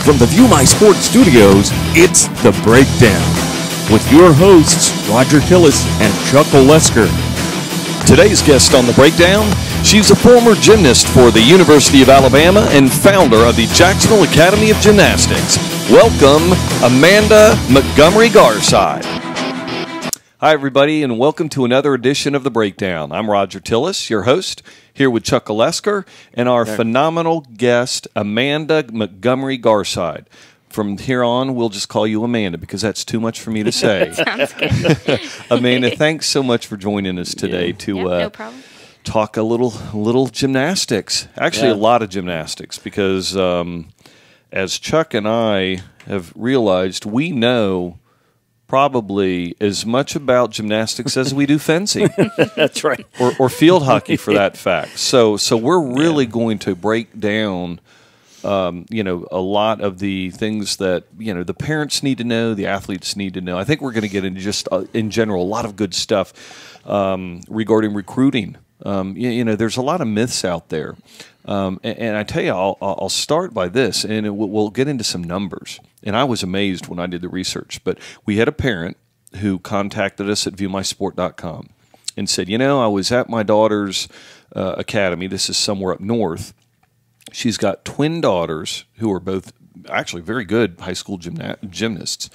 From the View My Sports studios, it's The Breakdown with your hosts, Roger Tillis and Chuck Olesker. Today's guest on The Breakdown, she's a former gymnast for the University of Alabama and founder of the Jacksonville Academy of Gymnastics. Welcome, Amanda Montgomery-Garside. Hi, everybody, and welcome to another edition of The Breakdown. I'm Roger Tillis, your host, here with Chuck Olesker and our phenomenal guest, Amanda Montgomery-Garside. From here on, we'll just call you Amanda because that's too much for me to say. Sounds good. Amanda, thanks so much for joining us today to no problem. talk a little gymnastics. Actually, a lot of gymnastics because as Chuck and I have realized, we know probably as much about gymnastics as we do fencing. That's right. Or field hockey for that fact. So we're really going to break down a lot of the things that, the parents need to know, the athletes need to know. I think we're going to get into just, in general, a lot of good stuff regarding recruiting. There's a lot of myths out there. And I tell you, I'll start by this, and we'll get into some numbers. And I was amazed when I did the research. But we had a parent who contacted us at viewmysport.com and said, I was at my daughter's academy. This is somewhere up north. She's got twin daughters who are both actually very good high school gymnasts.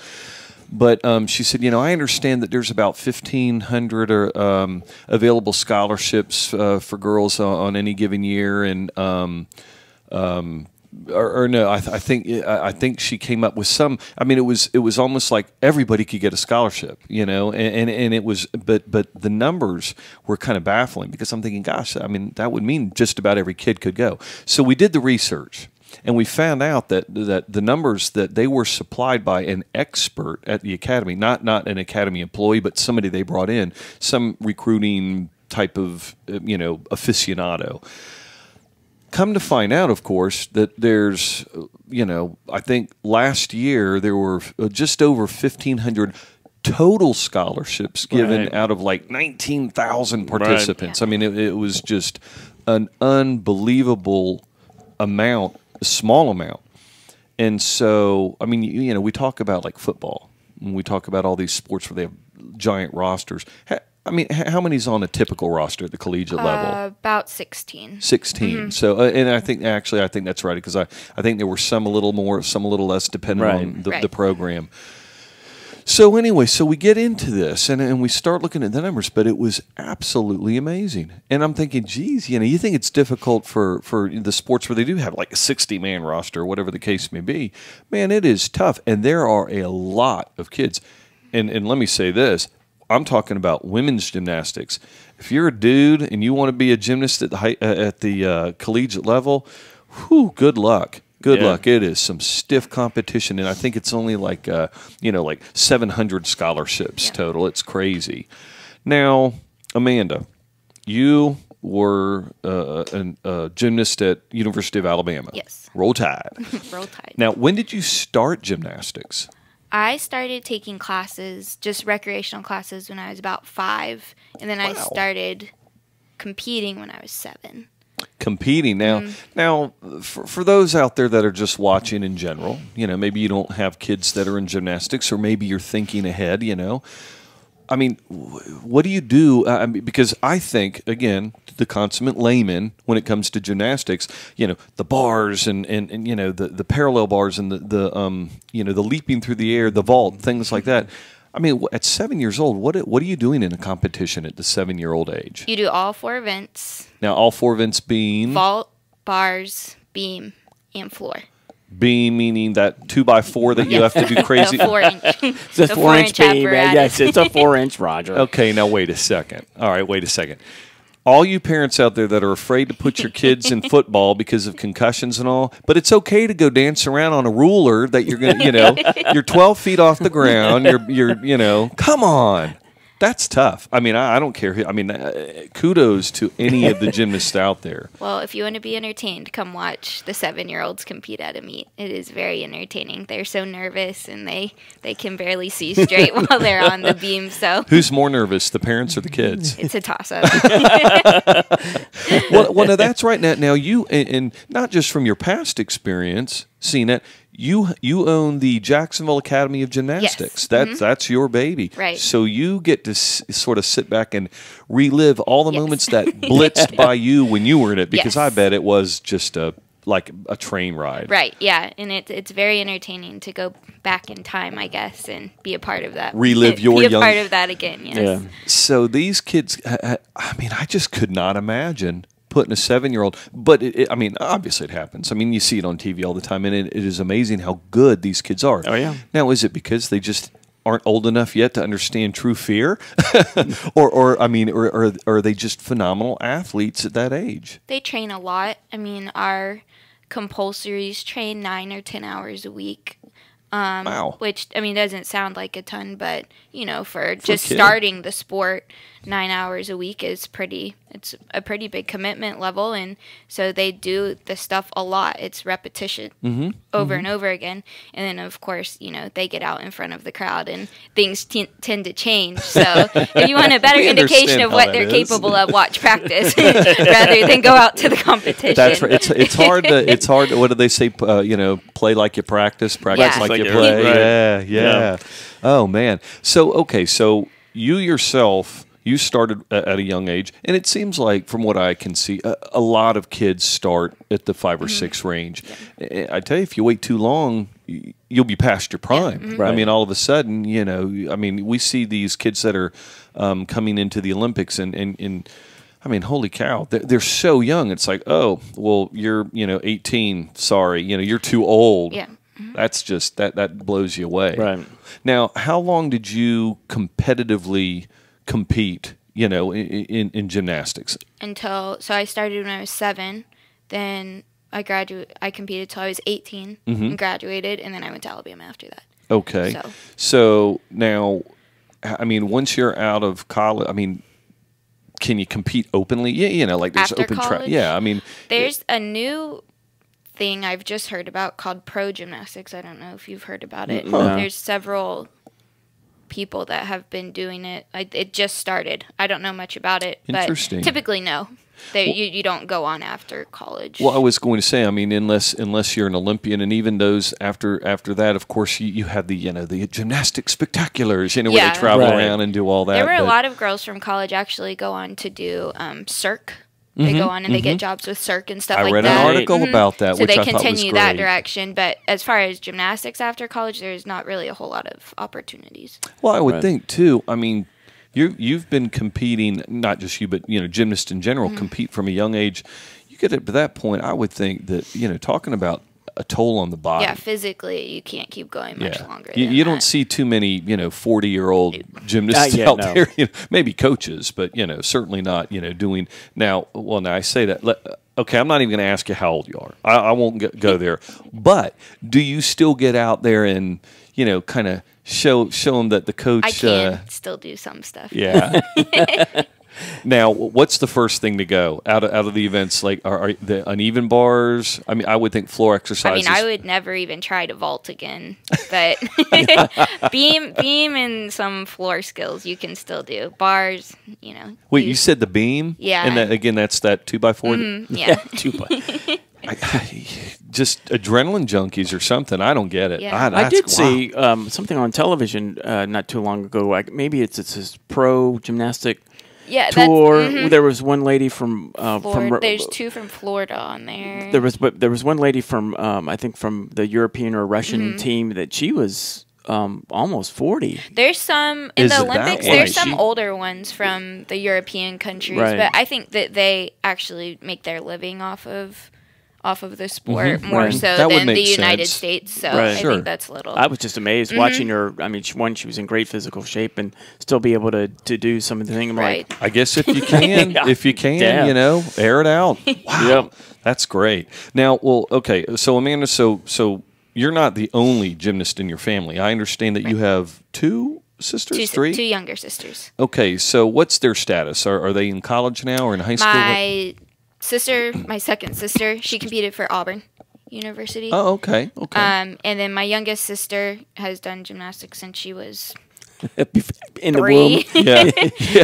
But she said, I understand that there's about 1,500 available scholarships for girls on any given year, and I think she came up with some. I mean, it was almost like everybody could get a scholarship, and it was, but the numbers were kind of baffling because I'm thinking, gosh, I mean, that would mean just about every kid could go. So we did the research. And we found out that the numbers that they were supplied by an expert at the academy, not an academy employee, but somebody they brought in, some recruiting type of, aficionado. Come to find out, of course, that there's, I think last year there were just over 1,500 total scholarships given out of like 19,000 participants. Right. I mean, it was just an unbelievable amount. A small amount. And so, I mean, we talk about like football, and we talk about all these sports where they have giant rosters. I mean, how many's on a typical roster at the collegiate level? About 16. 16. Mm-hmm. So, and I think that's right, because I think there were some a little more, some a little less, depending on the program. So anyway, we get into this, and we start looking at the numbers, but it was absolutely amazing. And I'm thinking, geez, you think it's difficult for the sports where they do have like a 60-man roster, whatever the case may be. Man, it is tough, and there are a lot of kids. And let me say this, I'm talking about women's gymnastics. If you're a dude and you want to be a gymnast at the collegiate level, good luck. Good luck. It is some stiff competition, and I think it's only like 700 scholarships total. It's crazy. Now, Amanda, you were a gymnast at University of Alabama. Yes. Roll Tide. Roll Tide. Now, when did you start gymnastics? I started taking classes, just recreational classes, when I was about 5, and then I started competing when I was 7. Competing now for those out there that are just watching in general, maybe you don't have kids that are in gymnastics, or maybe you're thinking ahead, I mean, what do you do? Because I think, again, the consummate layman, when it comes to gymnastics, the bars and the parallel bars and the leaping through the air, the vault, things like that. I mean, at 7 years old, what are you doing in a competition at the 7-year-old age? You do all 4 events. Now, all 4 events being? Vault, bars, beam, and floor. Beam meaning that 2x4 that you have to do crazy? The 4-inch. It's a 4-inch beam. Yes, it's a 4-inch, Roger. Okay, now wait a second. All right, wait a second. All you parents out there that are afraid to put your kids in football because of concussions and all, but it's okay to go dance around on a ruler that you're going to, you're 12 feet off the ground. You're come on. That's tough. I mean, I don't care. I mean, kudos to any of the gymnasts out there. Well, if you want to be entertained, come watch the 7-year-olds compete at a meet. It is very entertaining. They're so nervous, and they can barely see straight while they're on the beam. So who's more nervous, the parents or the kids? It's a toss-up. well, no, that's right. Now you, and not just from your past experience, seeing it, you own the Jacksonville Academy of Gymnastics. Yes. That's your baby. Right. So you get to sort of sit back and relive all the Yes. moments that blitzed by you when you were in it, because Yes. I bet it was just like a train ride. Right, yeah, and it's very entertaining to go back in time, I guess, and be a part of that. Relive your be a young... part of that again, yes. Yeah. So these kids, I mean, I just could not imagine putting a 7-year-old, but I mean, obviously it happens. I mean, you see it on TV all the time, and it is amazing how good these kids are. Oh, yeah. Now, is it because they just aren't old enough yet to understand true fear? or are they just phenomenal athletes at that age? They train a lot. I mean, our compulsories train 9 or 10 hours a week. Wow. Which, I mean, doesn't sound like a ton, but, you know, for just kid. starting the sport, 9 hours a week is it's a pretty big commitment level. And so they do the stuff a lot. It's repetition over and over again. And then, of course, you know, they get out in front of the crowd and things tend to change. So if you want a better We indication understand of how what that they're is. capable of, watch practice rather than go out to the competition. That's right. It's hard to, what do they say? You know, play like you practice Yeah. like you you play. right. Yeah. Oh man. So okay, so you yourself, you started at a young age, and it seems like, from what I can see, a lot of kids start at the 5 or 6 range. I tell you, if you wait too long, you'll be past your prime. Right. I mean, all of a sudden, you know, I mean, we see these kids that are coming into the Olympics, and I mean, holy cow, they're so young. It's like, oh, well, you're, you know, 18. Sorry, you know, you're too old. Yeah. That's just that blows you away. Right. Now, how long did you competitively compete, you know, in gymnastics? So I started when I was 7, then I competed till I was 18 and graduated, and then I went to Alabama after that. Okay. So now, I mean, once you're out of college, I mean, can you compete openly? Yeah, you know, like there's After open track. college? Yeah, I mean, There's a new thing I've just heard about called pro gymnastics. I don't know if you've heard about it. No. There's several people that have been doing it. It just started. I don't know much about it, but Interesting. typically no. You don't go on after college. well, I was going to say, I mean, unless you're an Olympian, and even those after that, of course, you have the, you know, the gymnastic spectaculars, you know, where Yeah. they travel Right. around and do all that. There were a but- lot of girls from college actually go on to do Cirque. They go on and they get jobs with Cirque and stuff I like read that. an article about that, So which they I thought was continue that great. direction. But as far as gymnastics after college, there's not really a whole lot of opportunities. Well, I would Right. think too. I mean, you've been competing, not just you, but, you know, gymnasts in general compete from a young age. You get up to that point, I would think that, you know, talking about a toll on the body. Yeah, physically, you can't keep going much longer. You, than you don't that. see too many, you know, 40-year-old gymnasts yet, out no. there. You know, maybe coaches, but, you know, certainly not, you know, doing now. Well, now I say that. Okay, I'm not even going to ask you how old you are. I won't go there. But do you still get out there and, you know, kind of show them that the coach? I can still do some stuff. Yeah. Now, what's the first thing to go out of the events? Like, are the uneven bars? I mean, I would think floor I exercises. mean, I would never even try to vault again, but beam and some floor skills you can still do. Bars, you know. Wait, you said the beam? Yeah. And that, again, that's that 2x4. Yeah. Just adrenaline junkies or something. I don't get it. Yeah. I did wow. see something on television not too long ago. Like maybe it's this pro gymnastic Yeah, tour. There was one lady from Florida. There's 2 from Florida on there. there was one lady from I think from the European or Russian team that she was almost 40. There's some in Is the it that Olympics. way? There's some She- older ones from the European countries, Right. but I think that they actually make their living off of the sport more Right. so That would than the make United sense. States. So Right. I Sure. think that's a little. I was just amazed watching her. I mean, she was in great physical shape and still be able to do some of the things. I'm Right. like, I guess if you can, Yeah. you know, air it out. Wow. Yep. That's great. Now, well, okay. So, Amanda, so you're not the only gymnast in your family. I understand that you have 2 sisters, 3? 2 younger sisters. Okay. So what's their status? Are they in college now or in high school? My sister, my second sister, she competed for Auburn University. Oh, okay. Okay. And then my youngest sister has done gymnastics since she was In the womb. 3. Yeah.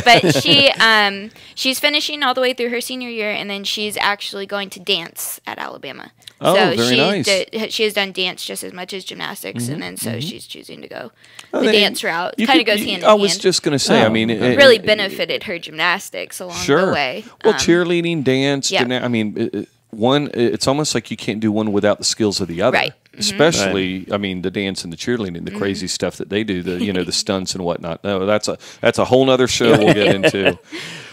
But she's finishing all the way through her senior year, and then she's actually going to dance at Alabama. Oh, so very nice. She has done dance just as much as gymnastics, and then so she's choosing to go the then dance route. you Kind of could- goes you- hand in I hand. was just going to say, I mean, It really benefited her gymnastics along the way. Well, cheerleading, dance, yeah. I mean, it's almost like you can't do one without the skills of the other. Right. Especially, I mean, the dance and the cheerleading, the crazy stuff that they do, the stunts and whatnot. No, that's a whole nother show we'll get into.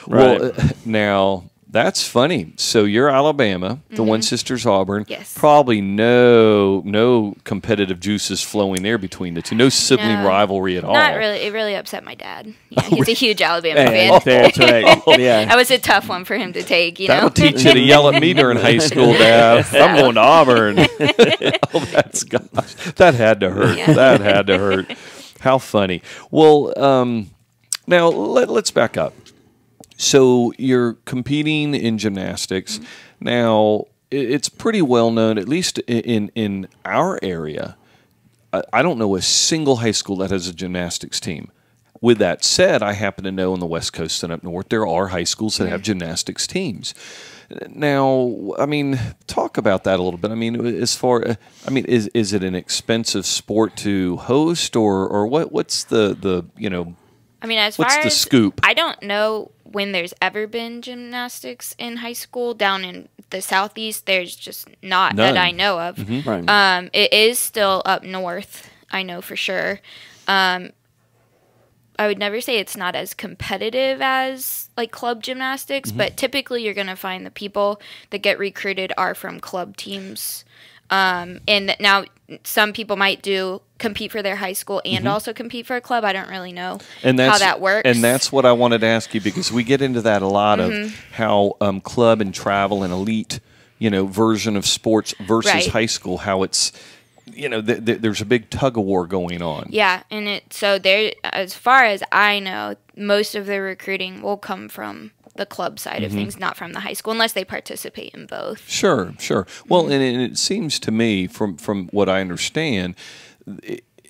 Right. Well, now that's funny. So you're Alabama, the one sister's Auburn. Yes. Probably no competitive juices flowing there between the two. No sibling No. rivalry at all. Not really. It really upset my dad. Yeah, he's a huge Alabama Hey, fan. that's right. Yeah. That was a tough one for him to take, you That'll know. teach you to yell at me during high school, Dad. I'm going to Auburn. Oh, that's gosh. That had to hurt. Yeah. That had to hurt. How funny. Well, now let's back up. So you're competing in gymnastics. Now, it's pretty well known, at least in our area. I don't know a single high school that has a gymnastics team. With that said, I happen to know on the West Coast and up north, there are high schools that have gymnastics teams. Now, I mean, talk about that a little bit. I mean, is it an expensive sport to host, or what's the I mean, as what's far the as scoop? I don't know when there's ever been gymnastics in high school. Down in the southeast, there's just not None. that I know of. Right. It is still up north, I know for sure. I would never say it's not as competitive as like club gymnastics, but typically you're going to find the people that get recruited are from club teams. And now some people might compete for their high school and also compete for a club. I don't really know how that works. And that's what I wanted to ask you, because we get into that a lot of how club and travel and elite, version of sports versus Right. high school, how it's, there's a big tug of war going on. Yeah, and so there, as far as I know, most of the recruiting will come from the club side of things, not from the high school, unless they participate in both. Sure. Well, and it seems to me, from what I understand,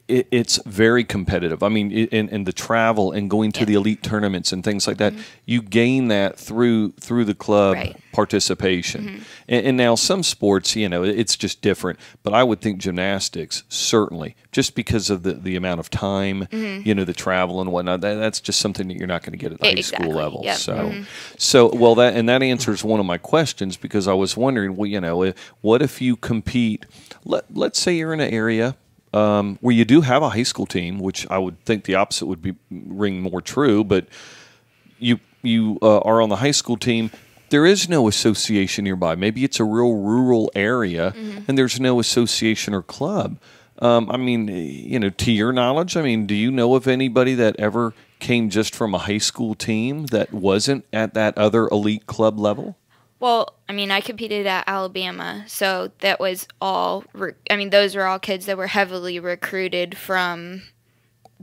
it's very competitive. I mean, in the travel and going to the elite tournaments and things like that, you gain that through the club participation. And now some sports, it's just different. But I would think gymnastics, certainly, just because of the amount of time, the travel and whatnot, that's just something that you're not going to get at the high school level. Yep. So that answers one of my questions, because I was wondering, well, what if you compete, let's say you're in an area where you do have a high school team, which I would think the opposite would ring more true, but you are on the high school team. There is no association nearby. Maybe it's a real rural area, and there's no association or club. I mean, to your knowledge, do you know of anybody that ever came just from a high school team that wasn't at that other elite club level? Well, I competed at Alabama, so that was all. Those were all kids that were heavily recruited from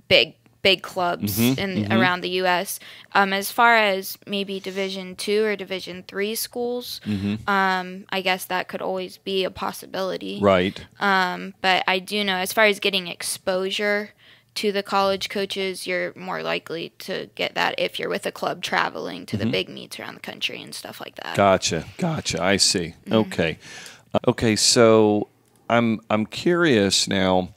big clubs around the U.S. As far as maybe Division II or Division III schools, I guess that could always be a possibility. Right. But I do know, as far as getting exposure to the college coaches, you're more likely to get that if you're with a club traveling to the big meets around the country and stuff like that. Gotcha. I see. Okay. So I'm curious now,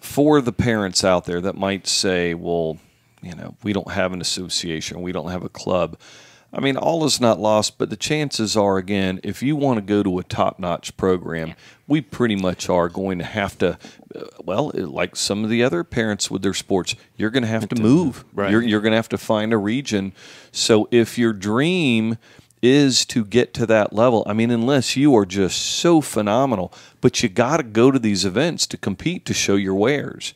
for the parents out there that might say, well, we don't have an association, we don't have a club. All is not lost, but the chances are, again, if you want to go to a top-notch program, we pretty much are going to have to, like some of the other parents with their sports, you're going to have to move. Right. You're going to have to find a region. So if your dream is to get to that level, unless you are just so phenomenal, but you got to go to these events to compete, to show your wares.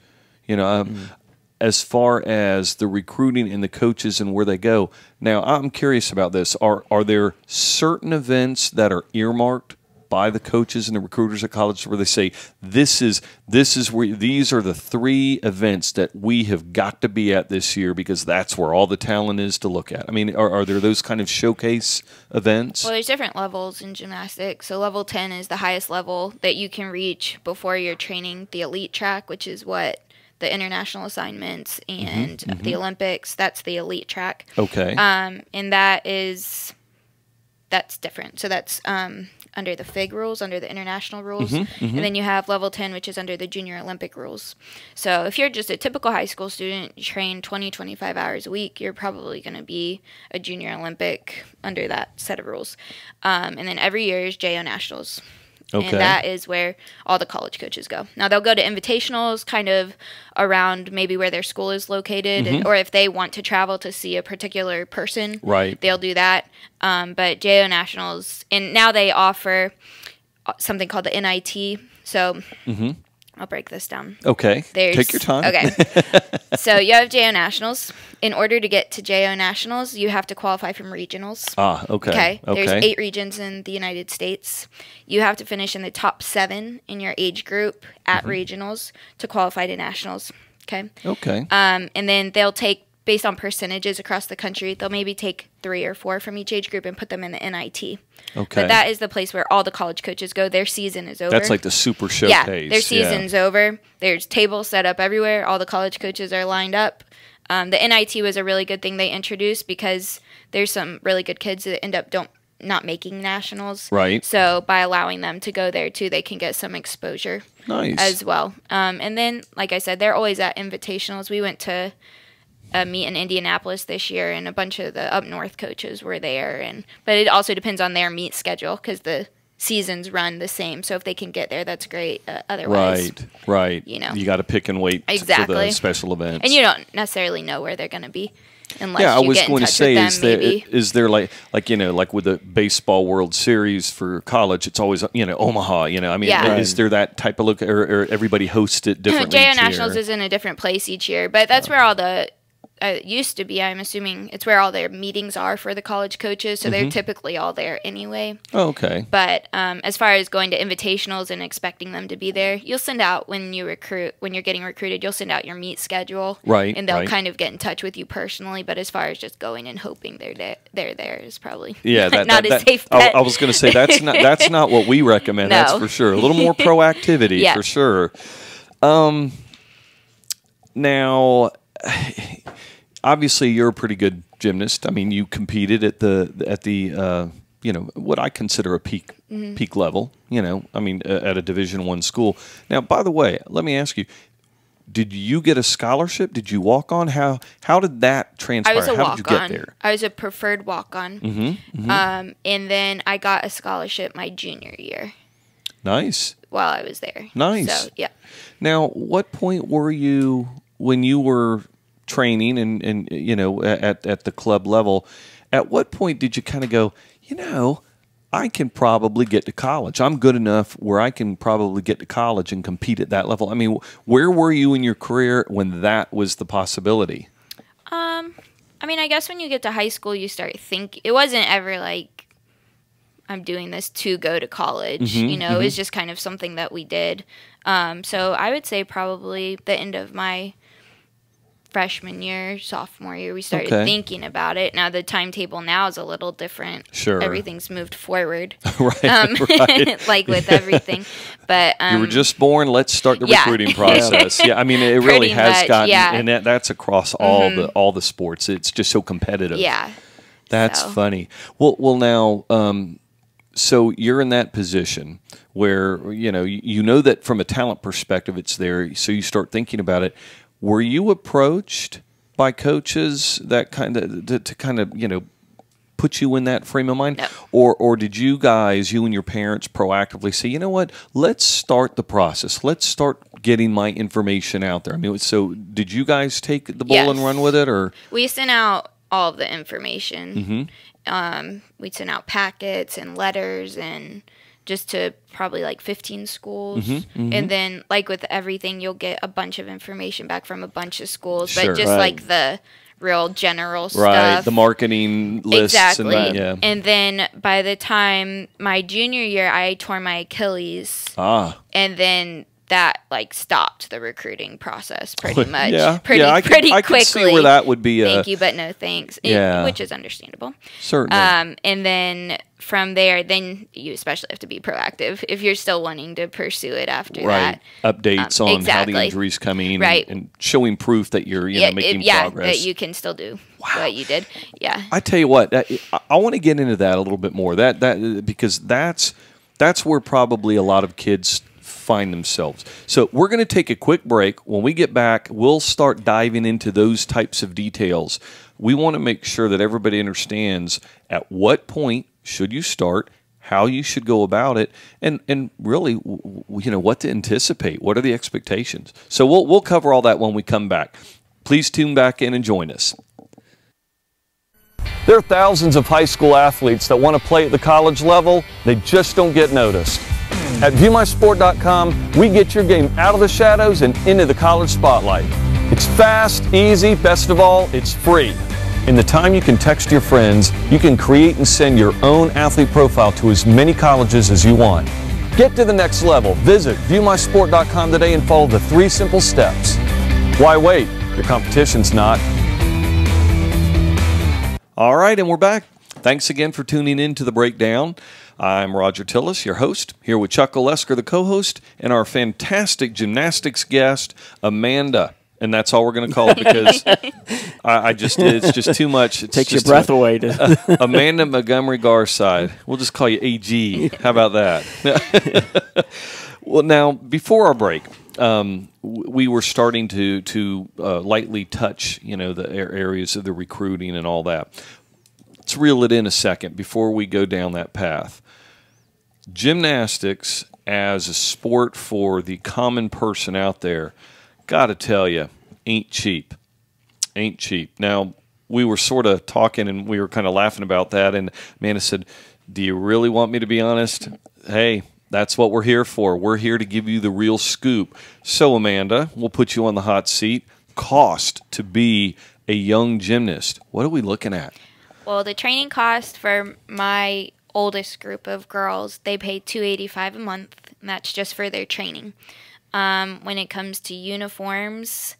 As far as the recruiting and the coaches and where they go. Now, I'm curious about this. Are there certain events that are earmarked by the coaches and the recruiters at college where they say, this is where these are the 3 events that we have got to be at this year, because that's where all the talent is to look at? Are there those kind of showcase events? Well, there's different levels in gymnastics. So level 10 is the highest level that you can reach before you're training the elite track, which is what the international assignments and the Olympics. That's the elite track. Okay. And that's different. So that's under the FIG rules, under the international rules. And then you have level 10, which is under the junior Olympic rules. So if you're just a typical high school student, you train 20, 25 hours a week, you're probably going to be a junior Olympic under that set of rules. And then every year is JO Nationals. Okay. And that is where all the college coaches go. Now, they'll go to invitationals kind of around maybe where their school is located, or if they want to travel to see a particular person, Right. they'll do that. But JO Nationals, and now they offer something called the NIT. So I'll break this down. Okay. Take your time. Okay. So you have JO Nationals. In order to get to JO Nationals, you have to qualify from regionals. Ah, okay. There's 8 regions in the United States. You have to finish in the top 7 in your age group at regionals to qualify to nationals. Okay. Okay. And then they'll take, based on percentages across the country, they'll maybe take 3 or 4 from each age group and put them in the NIT. Okay. But that is the place where all the college coaches go. Their season is over. That's like the super showcase. Yeah, their season's over. There's tables set up everywhere. All the college coaches are lined up. The NIT was a really good thing they introduced because there's some really good kids that end up not making nationals. Right. So by allowing them to go there too, they can get some exposure as well. And then, like I said, they're always at invitationals. We went to a meet in Indianapolis this year, and a bunch of the up north coaches were there. But it also depends on their meet schedule because the seasons run the same. So if they can get there, that's great. Otherwise, right. You got to pick and wait for the special events. And you don't necessarily know where they're going to be unless I you was get in going to touch say, with them, is there like with the baseball World Series for college, it's always Omaha. I mean, is there that type of look, or everybody hosts it differently? JO Nationals is in a different place each year, but that's where all the used to be. I'm assuming it's where all their meetings are for the college coaches, so they're typically all there anyway. Oh, okay. But as far as going to invitationals and expecting them to be there, you'll send out when you're getting recruited, you'll send out your meet schedule, right? And they'll kind of get in touch with you personally. But as far as just going and hoping they're there is probably not a safe bet. I was going to say that's not what we recommend. No. That's for sure. A little more proactivity for sure. Now, obviously, you're a pretty good gymnast. I mean, you competed at the what I consider a peak level. I mean, at a Division I school. Now, by the way, let me ask you: did you get a scholarship? Did you walk on? How did that transpire? I was a How did you get there? I was a preferred walk on. And then I got a scholarship my junior year. Nice. While I was there. Nice. So, yeah. Now, what point were you when you were training and at the club level? At what point did you kind of go, I can probably get to college. I'm good enough where I can probably get to college and compete at that level. I mean, where were you in your career when that was the possibility? I mean, I guess when you get to high school, you start thinking. It wasn't ever like, I'm doing this to go to college. It was just kind of something that we did. So I would say probably the end of my freshman year, sophomore year, we started thinking about it. Now the timetable now is a little different. Sure. Everything's moved forward. right. Like with everything. But you were just born, let's start the recruiting process. I mean, it really has gotten, and that's across all the sports. It's just so competitive. Yeah. That's funny. Well now, so you're in that position where, you know that from a talent perspective it's there, so you start thinking about it. Were you approached by coaches that kind of to kind of put you in that frame of mind, no. or did you and your parents proactively say, what, let's start the process, let's start getting my information out there? I mean, so did you guys take the ball and run with it, or we sent out all of the information? We sent out packets and letters and just to probably like 15 schools. And then like with everything, you'll get a bunch of information back from a bunch of schools, but just like the real general stuff. The marketing lists. Exactly. And that, And then by the time my junior year, I tore my Achilles. And then that like stopped the recruiting process pretty much. Pretty quickly. I can see where that would be. Thank you, but no thanks. Which is understandable. Certainly. And then from there, then you especially have to be proactive if you're still wanting to pursue it after that. Updates on how the injuries coming, and showing proof that you're making progress. That you can still do what you did. Yeah. I tell you what, I want to get into that a little bit more. Because that's where probably a lot of kids find themselves. So we're going to take a quick break. When we get back, we'll start diving into those types of details. We want to make sure that everybody understands at what point should you start, how you should go about it, and really, what to anticipate. What are the expectations? So we'll cover all that when we come back. Please tune back in and join us. There are thousands of high school athletes that want to play at the college level. They just don't get noticed. At ViewMySport.com, we get your game out of the shadows and into the college spotlight. It's fast, easy, best of all, it's free. In the time you can text your friends, you can create and send your own athlete profile to as many colleges as you want. Get to the next level. Visit ViewMySport.com today and follow the 3 simple steps. Why wait? Your competition's not. All right, and we're back. Thanks again for tuning in to the Breakdown. I'm Roger Tillis, your host, here with Chuck Olesker, the co-host, and our fantastic gymnastics guest, Amanda. And that's all we're going to call it because it's just too much. It takes your breath away. Amanda Montgomery-Garside. We'll just call you AG. How about that? Well, now, before our break, we were starting to lightly touch, the areas of the recruiting and all that. Let's reel it in a second before we go down that path. Gymnastics as a sport for the common person out there, gotta tell you, ain't cheap. Ain't cheap. Now, we were sort of talking and we were kind of laughing about that, and Amanda said, do you really want me to be honest? Hey, that's what we're here for. We're here to give you the real scoop. So, Amanda, we'll put you on the hot seat. Cost to be a young gymnast. What are we looking at? Well, the training cost for my oldest group of girls, they pay $285 a month, and that's just for their training. When it comes to uniforms,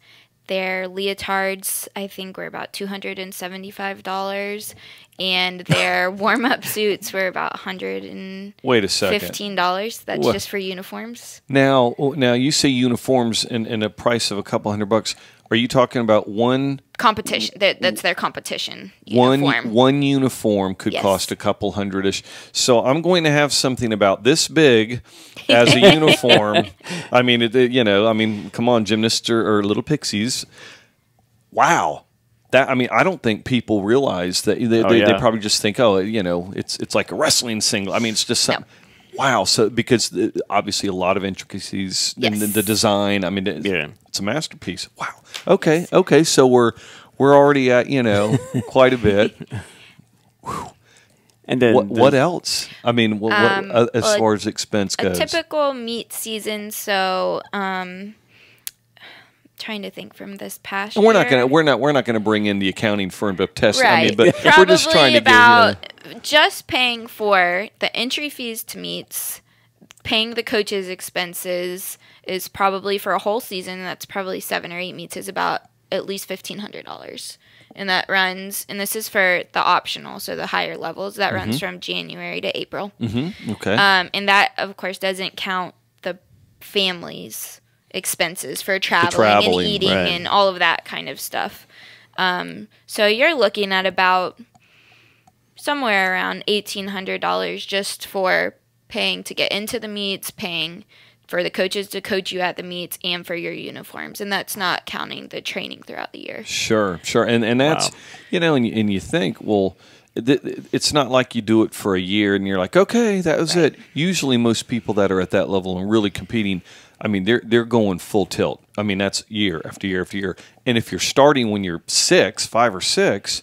their leotards, I think, were about $275, and their warm-up suits were about $115. Wait a second. That's just for uniforms. Now you say uniforms in a price of a couple $100. Are you talking about one competition? That's their competition uniform. One uniform could cost a couple $100-ish. So I'm going to have something about this big as a uniform. I mean, come on, gymnasts are little pixies. Wow. I don't think people realize that they probably just think, it's like a wrestling single. I mean, it's just something. No. Wow. So because obviously a lot of intricacies in the design. I mean, it's a masterpiece. Wow. Okay. So we're already at quite a bit. Whew. And then what else? I mean, what as far as expense goes? A typical meet season. So, trying to think from this past year. We're not gonna bring in the accounting firm to test. Right. I mean, but we're just trying to get just paying for the entry fees to meets, paying the coaches' expenses is probably for a whole season. That's probably 7 or 8 meets is about at least $1,500, and that runs. And this is for the optional, so the higher levels. That runs from January to April. Mm-hmm. Okay. And that of course doesn't count the families' expenses for traveling and eating and all of that kind of stuff. So you're looking at about somewhere around $1,800 just for paying to get into the meets, paying for the coaches to coach you at the meets, and for your uniforms. And that's not counting the training throughout the year. Sure. And that's, and you think, well, it's not like you do it for a year and you're like, okay, that was it. Usually most people that are at that level and really competing, I mean, they're going full tilt. I mean, that's year after year after year. And if you're starting when you're 5 or 6,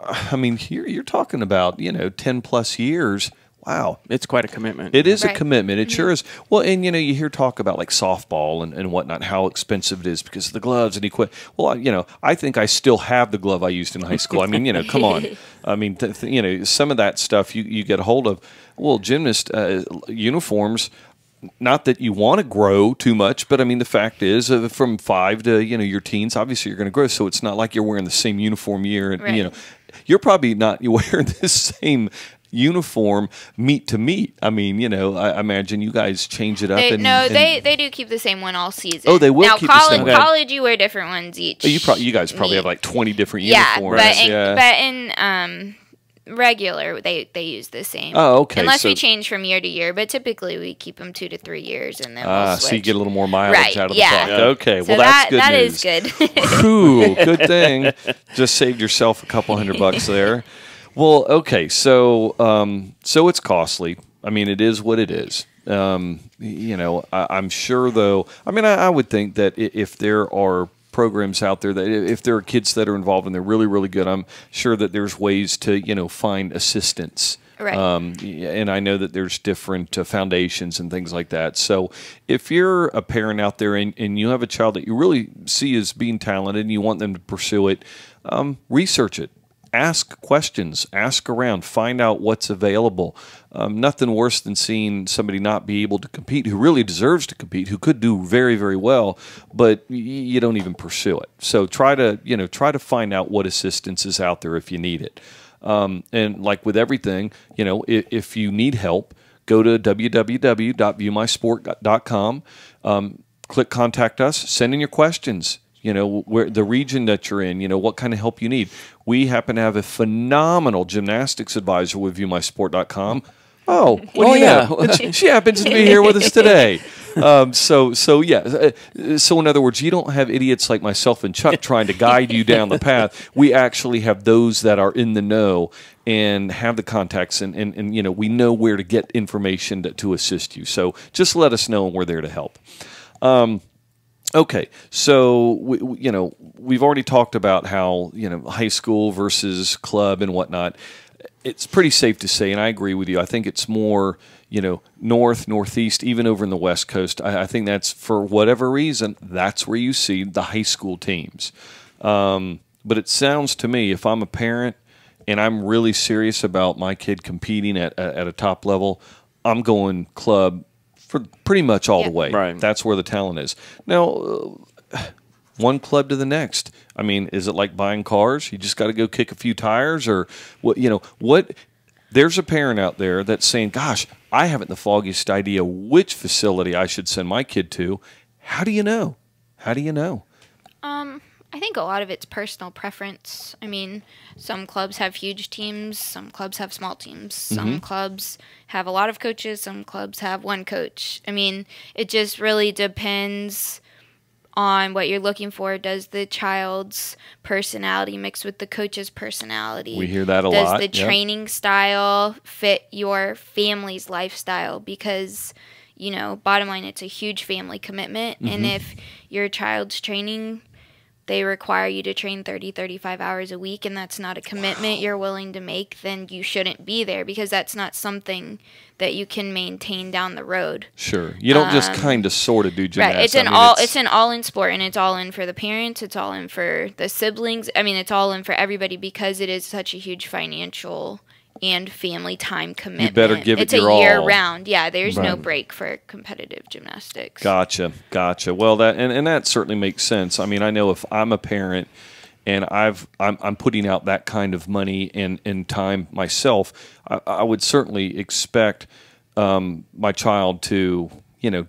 I mean, you're talking about 10 plus years. Wow, it's quite a commitment. It is a commitment. It sure is. Well, and you hear talk about like softball and whatnot, how expensive it is because of the gloves and equipment. Well, I think I still have the glove I used in high school. I mean, come on. I mean, some of that stuff you get a hold of. Well, gymnast uniforms. not that you want to grow too much, but I mean, the fact is, from 5 to your teens, obviously you're going to grow. So it's not like you're wearing the same uniform year, and Right. You're probably not wearing the same uniform meet to meet. I mean, I imagine you guys change it up. They do keep the same one all season. Oh, they will now, keep the same one. college, you wear different ones each. You guys probably have like 20 different uniforms. But in regular, they use the same. Oh, okay. Unless we change from year to year, but typically we keep them 2 to 3 years, and then we'll switch. So you get a little more mileage out of the clock. Yeah. Okay, So well that's good that news. That is good. Whew, good thing. Just saved yourself a couple $100 there. Well, okay, so it's costly. I mean, it is what it is. I'm sure, though. I mean, I would think that if there are programs out there, that if there are kids that are involved and they're really, really good, I'm sure that there's ways to find assistance. Right. And I know that there's different foundations and things like that. So if you're a parent out there and you have a child that you really see as being talented and you want them to pursue it, research it. Ask questions, ask around, find out what's available. Nothing worse than seeing somebody not be able to compete who really deserves to compete, who could do very, very well, but you don't even pursue it. So try to find out what assistance is out there if you need it. And like with everything, if you need help, go to www.viewmysport.com, click contact us, send in your questions. Where the region that you're in, what kind of help you need. We happen to have a phenomenal gymnastics advisor with ViewMySport.com. Oh, yeah. She happens to be here with us today. So in other words, you don't have idiots like myself and Chuck trying to guide you down the path. We actually have those that are in the know and have the contacts, and we know where to get information to assist you. So just let us know, and we're there to help. Okay, so we've already talked about how high school versus club and whatnot. It's pretty safe to say, and I agree with you. I think it's more north, northeast, even over in the West Coast. I think that's, for whatever reason, that's where you see the high school teams. But it sounds to me, if I'm a parent and I'm really serious about my kid competing at a top level, I'm going club for pretty much all the way. Right. That's where the talent is. Now, one club to the next. I mean, is it like buying cars? You just got to go kick a few tires, or what? What? There's a parent out there that's saying, "Gosh, I haven't the foggiest idea which facility I should send my kid to." How do you know? I think a lot of it's personal preference. I mean, some clubs have huge teams, some clubs have small teams, some clubs have a lot of coaches, some clubs have one coach. I mean, it just really depends on what you're looking for. Does the child's personality mix with the coach's personality? We hear that a lot. Does the training style fit your family's lifestyle? Because, bottom line, it's a huge family commitment. And if your child's training, they require you to train 30, 35 hours a week, and that's not a commitment you're willing to make, then you shouldn't be there, because that's not something that you can maintain down the road. Sure. You don't just kind of sort of do gymnastics. Right. It's an all-in sport, and it's all in for the parents, it's all in for the siblings. I mean, it's all in for everybody, because it is such a huge financial and family time commitment. You better give it your all. It's a year-round. Yeah, there's no break for competitive gymnastics. Gotcha. Well, that certainly makes sense. I mean, I know if I'm a parent and I'm putting out that kind of money and time myself, I would certainly expect my child to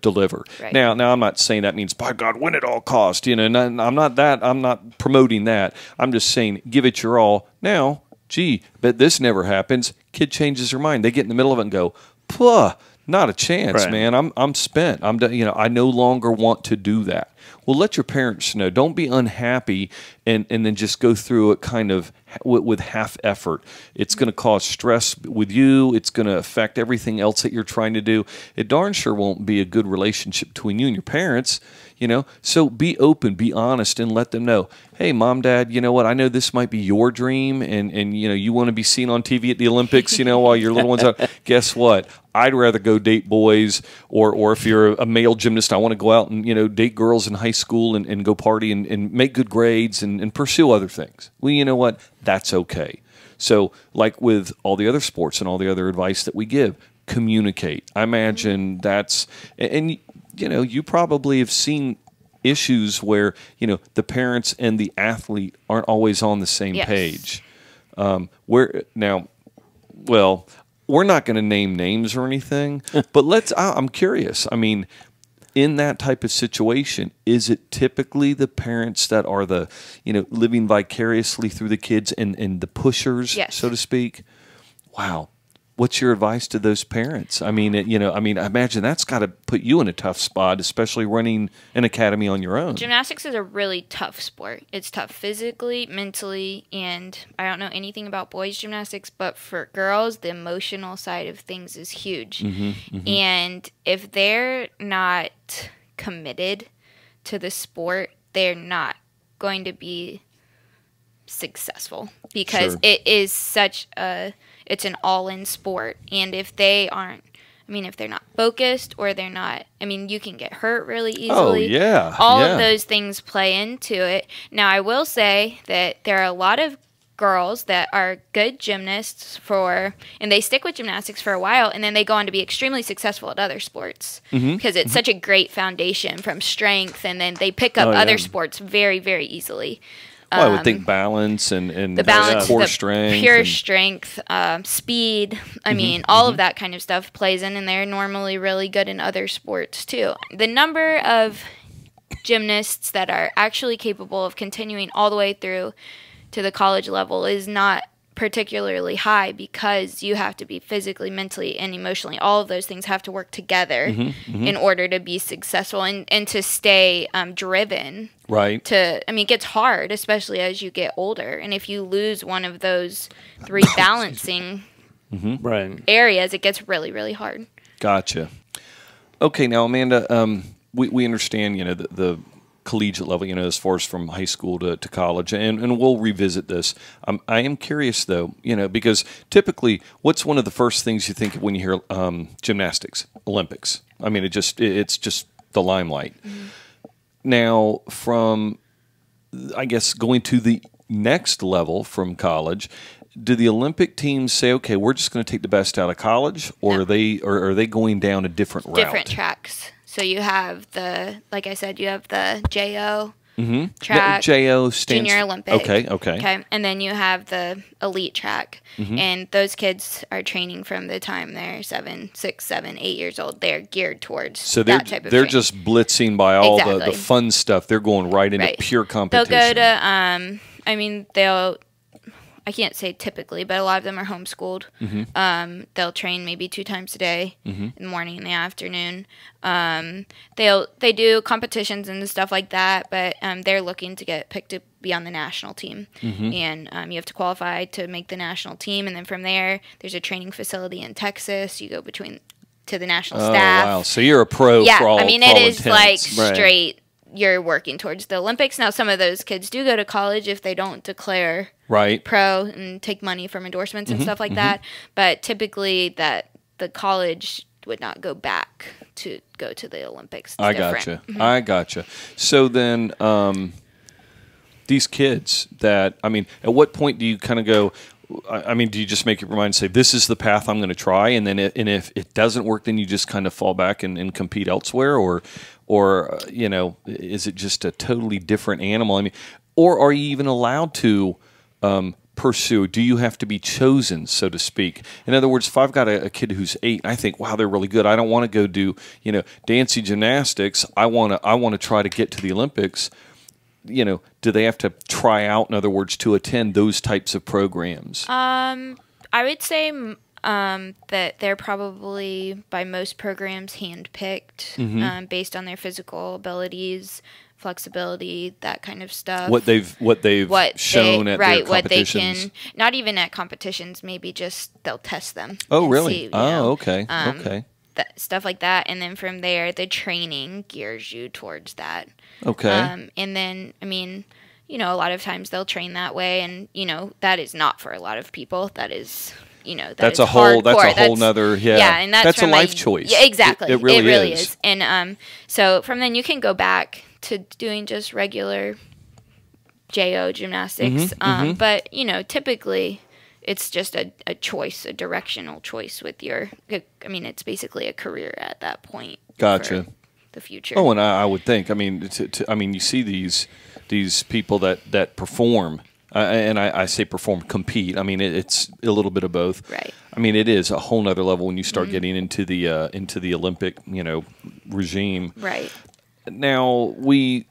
deliver. Right. Now I'm not saying that means, by God, win at all cost. I'm not promoting that. I'm just saying, give it your all. Now, gee, but this never happens. Kid changes her mind. They get in the middle of it and go, "Puh, not a chance, right. man. I'm spent. I'm done. I no longer want to do that." Well, let your parents know. Don't be unhappy and then just go through it kind of with half effort. It's going to cause stress with you. It's going to affect everything else that you're trying to do. It darn sure won't be a good relationship between you and your parents. So be open, be honest, and let them know, hey, Mom, Dad, you know what? I know this might be your dream, and you want to be seen on TV at the Olympics, while your little one's out. Guess what? I'd rather go date boys, or if you're a male gymnast, I want to go out and date girls in high school and go party and make good grades and pursue other things. Well, you know what? That's okay. So, like with all the other sports and all the other advice that we give, communicate. I imagine that's, and you know, you probably have seen issues where, you know, the parents and the athlete aren't always on the same page. Well, we're not going to name names or anything, but I'm curious. I mean, in that type of situation, is it typically the parents that are the, you know, living vicariously through the kids and the pushers, so to speak? Wow. What's your advice to those parents? I mean, you know, I imagine that's got to put you in a tough spot, especially running an academy on your own. Gymnastics is a really tough sport. It's tough physically, mentally, and I don't know anything about boys gymnastics, but for girls, the emotional side of things is huge. And if they're not committed to the sport, they're not going to be successmal because it is such a... It's an all-in sport, and if they aren't, I mean, if they're not focused or they're not, I mean, you can get hurt really easily. Oh, yeah. All of those things play into it. Now, I will say that there are a lot of girls that are good gymnasts and they stick with gymnastics for a while, and then they go on to be extremely successul at other sports because it's such a great foundation from strength, and then they pick up other sports very, very easily. Well, I would think balance and the balance, core the strength, pure strength, speed. I mean, all of that kind of stuff plays in, and they're normally really good in other sports too. The number of gymnasts that are actually capable of continuing all the way through to the college level is not particularly high because you have to be physically, mentally, and emotionally. All of those things have to work together in order to be successful and to stay driven. Right. I mean, it gets hard, especially as you get older. And if you lose one of those three balancing areas, it gets really, really hard. Gotcha. Okay, now, Amanda, we understand, you know, the collegiate level, you know, as far as from high school to college, and we'll revisit this. I am curious, though, you know, because typically, what's one of the first things you think of when you hear gymnastics, Olympics? I mean, it's just the limelight. Now, from, I guess, going to the next level from college, do the Olympic teams say, okay, we're just going to take the best out of college, or are they going down a different route? Different tracks. So you have like I said, you have the JO track. JO stands Junior Olympic. Okay. And then you have the elite track. And those kids are training from the time they're 6, 7, 8 years old. They're geared towards that type of they're training. Just blitzing by all the fun stuff. They're going right into pure competition. They'll go to, I mean, I can't say typically, but a lot of them are homeschooled. They'll train maybe 2 times a day, in the morning and the afternoon. They do competitions and stuff like that, but they're looking to get picked to be on the national team. And you have to qualify to make the national team, and then from there, there's a training facility in Texas. You go to the national staff. Wow! So you're a pro. For all, I mean, for it all is intents. like straight. You're working towards the Olympics. Now, some of those kids do go to college if they don't declare pro and take money from endorsements and stuff like that. But typically, the college would not go back to go to the Olympics. It's gotcha. I gotcha. So then, these kids that, I mean, at what point do you kind of go, I mean, do you just make up your mind and say, this is the path I'm going to try, and then if it doesn't work, then you just kind of fall back and compete elsewhere, or you know, is it just a totally different animal? I mean, or are you even allowed to pursue? Do you have to be chosen, so to speak? In other words, if I've got a kid who's 8, and I think, wow, they're really good. I don't want to go do, you know, dancing gymnastics. I want to try to get to the Olympics. You know, do they have to try out, in other words, to attend those types of programs? I would say that they're probably, by most programs, handpicked based on their physical abilities, flexibility, that kind of stuff. What they've shown at their competitions. What they can, not even at competitions, maybe just they'll test them. Oh, really? See, okay. Okay. Stuff like that, and then from there, the training gears you towards that. Okay. And then, I mean, you know, a lot of times they'll train that way, and you know, that is not for a lot of people. That is, you know, that's a whole nother and that's a life choice. Yeah, exactly. It really is. And so from then you can go back to doing just regular JO gymnastics. But you know, typically it's just a choice, a directional choice with your. I mean, it's basically a career at that point. Gotcha. For the future. Oh, and I would think. I mean, I mean, you see these people that perform. And I say perform, compete. I mean, it's a little bit of both. Right. I mean, it is a whole nother level when you start getting into the Olympic, regime. Right. Now we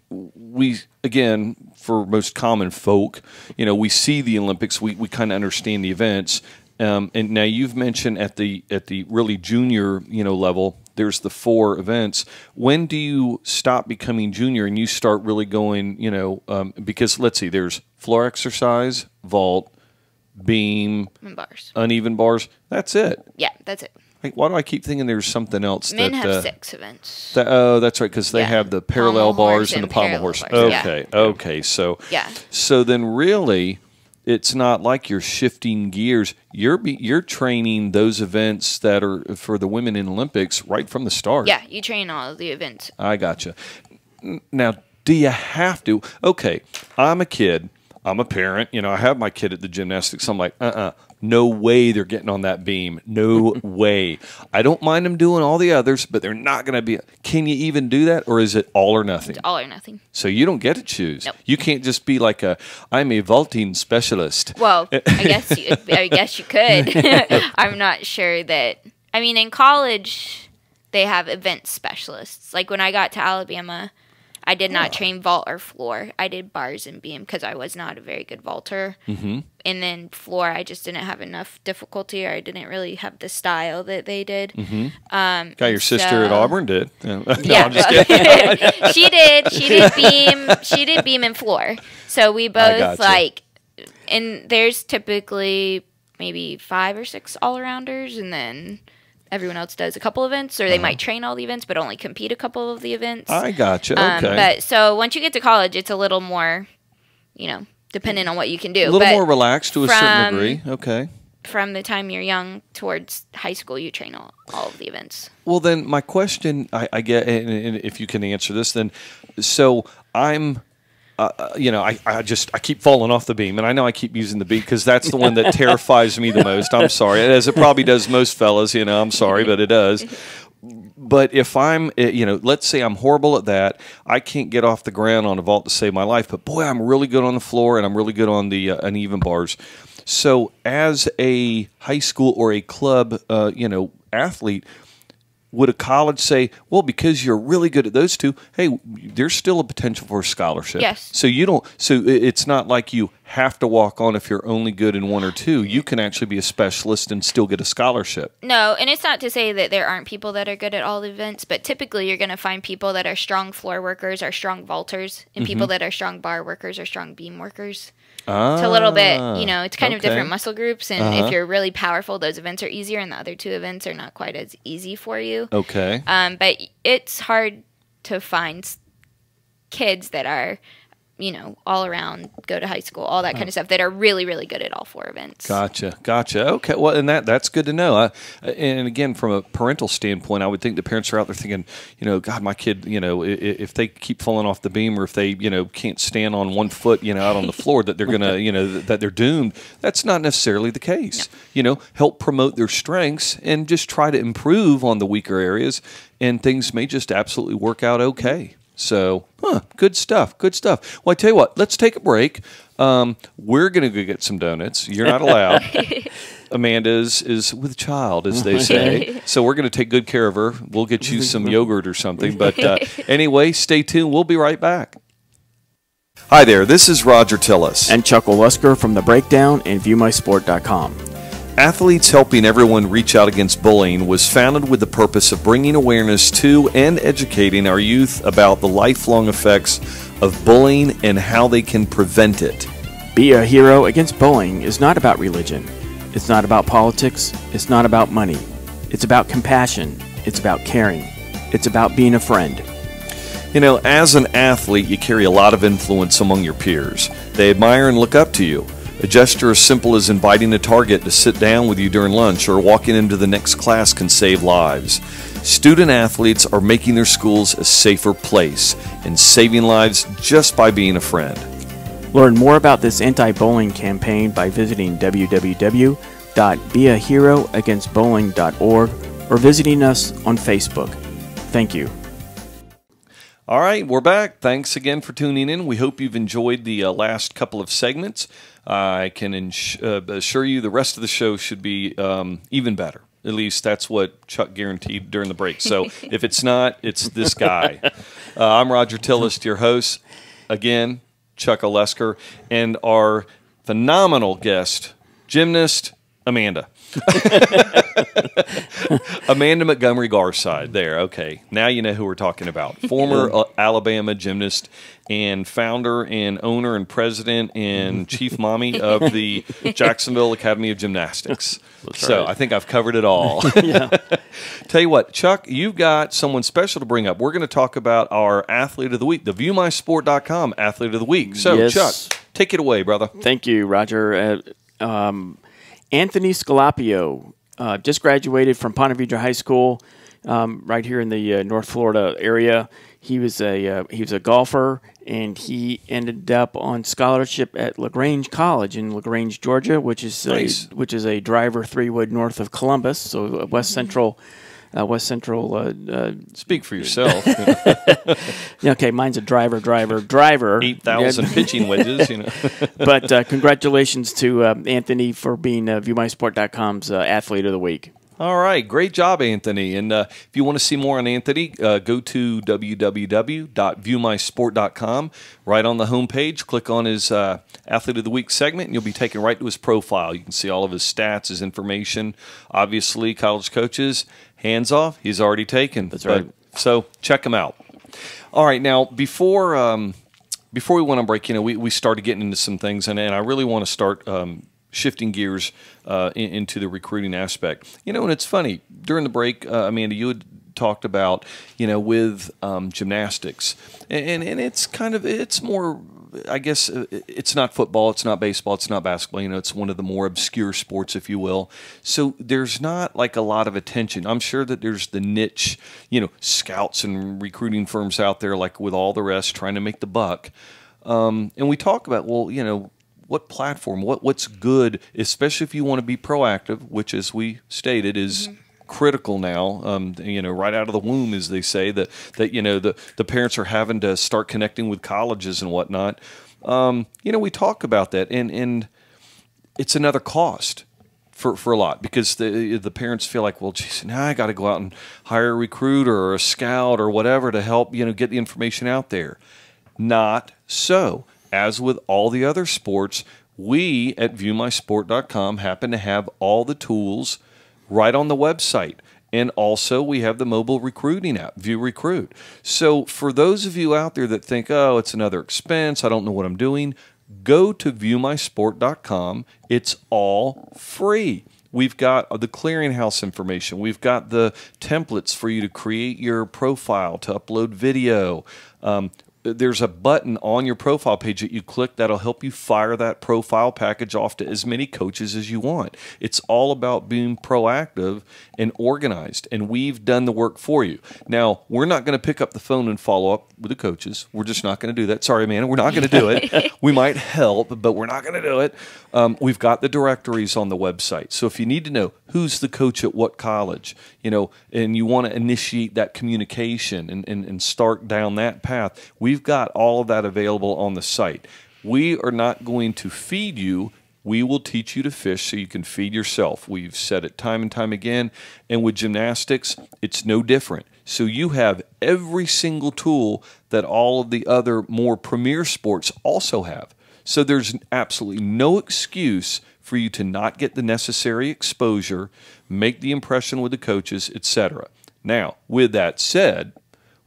again, for most common folk, we see the Olympics. We kind of understand the events. And now you've mentioned at the really junior level, there's the 4 events. When do you stop becoming junior and you start really going? Because let's see, there's floor exercise, vault, beam, and bars, uneven bars. That's it. Yeah, that's it. Like, why do I keep thinking there's something else? Men have 6 events. That's right, because they have the parallel bars and the pommel horse. Okay, yeah. okay. So then really, it's not like you're shifting gears. You're training those events that are for the women in Olympics right from the start. Yeah, you train all of the events. I gotcha. Now, do you have to? Okay, I'm a kid. I'm a parent. I have my kid at the gymnastics. I'm like, no way they're getting on that beam. No way. I don't mind them doing all the others, but they're not going to be. Can you even do that, or is it all or nothing? It's all or nothing. So you don't get to choose. Nope. You can't just be like I'm a vaulting specialist. Well, I guess you could. I'm not sure that. I mean, in college, they have event specialists. Like when I got to Alabama, I did not train vault or floor. I did bars and beam because I was not a very good vaulter. Mm-hmm. And then floor, I just didn't have enough difficulty, or I didn't really have the style that they did. Mm-hmm. Your sister at Auburn did. No, I'm just kidding. She did beam. She did beam and floor. So we both and there's typically maybe 5 or 6 all-arounders, and then everyone else does a couple events, or they might train all the events but only compete a couple of the events. I gotcha. Okay. But so once you get to college, it's a little more, depending on what you can do. A little more relaxed to a certain degree. Okay. From the time you're young towards high school, you train all of the events. Well, then my question, I get, and if you can answer this, then, so I'm. I keep falling off the beam, and I know I keep using the beam because that's the one that terrifies me the most. I'm sorry, as it probably does most fellas. I'm sorry, but it does. But if I'm, let's say I'm horrible at that, I can't get off the ground on a vault to save my life. But boy, I'm really good on the floor, and I'm really good on the uneven bars. So as a high school or a club, athlete, would a college say, well, because you're really good at those two, hey, there's still a potential for a scholarship? Yes. So it's not like you have to walk on if you're only good in one or two. You can actually be a specialist and still get a scholarship. No, and it's not to say that there aren't people that are good at all the events, but typically you're going to find people that are strong floor workers or strong vaulters, and people that are strong bar workers or strong beam workers. It's a little bit, it's kind of different muscle groups, and if you're really powerful, those events are easier, and the other 2 events are not quite as easy for you. Okay. But it's hard to find kids that are, all around, go to high school, all that kind of stuff, that are really, really good at all 4 events. Gotcha. Okay. Well, and that's good to know. And again, from a parental standpoint, I would think the parents are out there thinking, God, my kid, if they keep falling off the beam, or if they, can't stand on one foot, out on the floor, that they're gonna, that they're doomed. That's not necessarily the case. No. Help promote their strengths and just try to improve on the weaker areas, and things may just absolutely work out okay. So, good stuff. Well, I tell you what, let's take a break. We're going to go get some donuts. You're not allowed. Amanda is with child, as they say. So we're going to take good care of her. We'll get you some yogurt or something. But anyway, stay tuned. We'll be right back. Hi there, this is Roger Tillis. And Chuck Lusker from the BreakDown and ViewMySport.com. Athletes Helping Everyone Reach Out Against Bullying was founded with the purpose of bringing awareness to and educating our youth about the lifelong effects of bullying and how they can prevent it. Be a hero against bullying is not about religion. It's not about politics. It's not about money. It's about compassion. It's about caring. It's about being a friend. As an athlete, you carry a lot of influence among your peers. They admire and look up to you. A gesture as simple as inviting a target to sit down with you during lunch or walking into the next class can save lives. Student athletes are making their schools a safer place and saving lives just by being a friend. Learn more about this anti-bullying campaign by visiting www.beaheroagainstbowling.org or visiting us on Facebook. Thank you. All right, we're back. Thanks again for tuning in. We hope you've enjoyed the last couple of segments. I can assure you the rest of the show should be even better. At least that's what Chuck guaranteed during the break. So if it's not, it's this guy. I'm Roger Tillist, your host. Again, Chuck Olesker, and our phenomenal guest, gymnast, Amanda. Amanda Montgomery-Garside. There, okay. Now you know who we're talking about. Former Alabama gymnast and founder and owner and president and chief mommy of the Jacksonville Academy of Gymnastics. So I think I've covered it all. Tell you what, Chuck, you've got someone special to bring up. We're going to talk about our athlete of the week, the ViewMySport.com athlete of the week. So, yes. Chuck, take it away, brother. Thank you, Roger. Anthony Scalapio just graduated from Ponte Vedra High School, right here in the North Florida area. He was a golfer, and he ended up on scholarship at LaGrange College in LaGrange, Georgia, which is nice. Which is a driver 3-wood north of Columbus, so West Central. Speak for yourself. Okay, mine's a driver. 8,000 pitching wedges, you know. But congratulations to Anthony for being ViewMySport.com's athlete of the week. All right, great job, Anthony. And if you want to see more on Anthony, go to www.viewmysport.com. Right on the homepage, click on his Athlete of the Week segment, and you'll be taken right to his profile. You can see all of his stats, his information. Obviously, college coaches, hands off, he's already taken. That's right. So check him out. All right, now, before we went on break, you know, we started getting into some things, and I really want to start shifting gears into the recruiting aspect. You know, and it's funny, during the break, Amanda, you had talked about, you know, with gymnastics, and it's kind of, it's more, I guess, it's not football, it's not baseball, it's not basketball, you know, it's one of the more obscure sports, if you will. So there's not like a lot of attention. I'm sure that there's the niche, you know, scouts and recruiting firms out there, like with all the rest, trying to make the buck. And we talk about, well, you know, what platform, what's good, especially if you want to be proactive, which, as we stated, is critical now. You know, right out of the womb, as they say, that you know, the parents are having to start connecting with colleges and whatnot. You know, we talk about that, and it's another cost for a lot, because the parents feel like, well, geez, now I got to go out and hire a recruiter or a scout or whatever to help, you know, get the information out there. Not so. As with all the other sports, we at ViewMySport.com happen to have all the tools right on the website. And also, we have the mobile recruiting app, ViewRecruit. So for those of you out there that think, oh, it's another expense, I don't know what I'm doing, go to ViewMySport.com. It's all free. We've got the clearinghouse information. We've got the templates for you to create your profile, to upload video. There's a button on your profile page that you click that'll help you fire that profile package off to as many coaches as you want. It's all about being proactive and organized, and we've done the work for you. Now, we're not going to pick up the phone and follow up with the coaches. We're just not going to do that. Sorry, Amanda, we're not going to do it. We might help, but we're not going to do it. We've got the directories on the website. So if you need to know who's the coach at what college, you know, and you want to initiate that communication and start down that path, we've got all of that available on the site. We are not going to feed you. We will teach you to fish so you can feed yourself. We've said it time and time again. And with gymnastics, it's no different. So you have every single tool that all of the other more premier sports also have. So there's absolutely no excuse for you to not get the necessary exposure, make the impression with the coaches, etc. Now, with that said,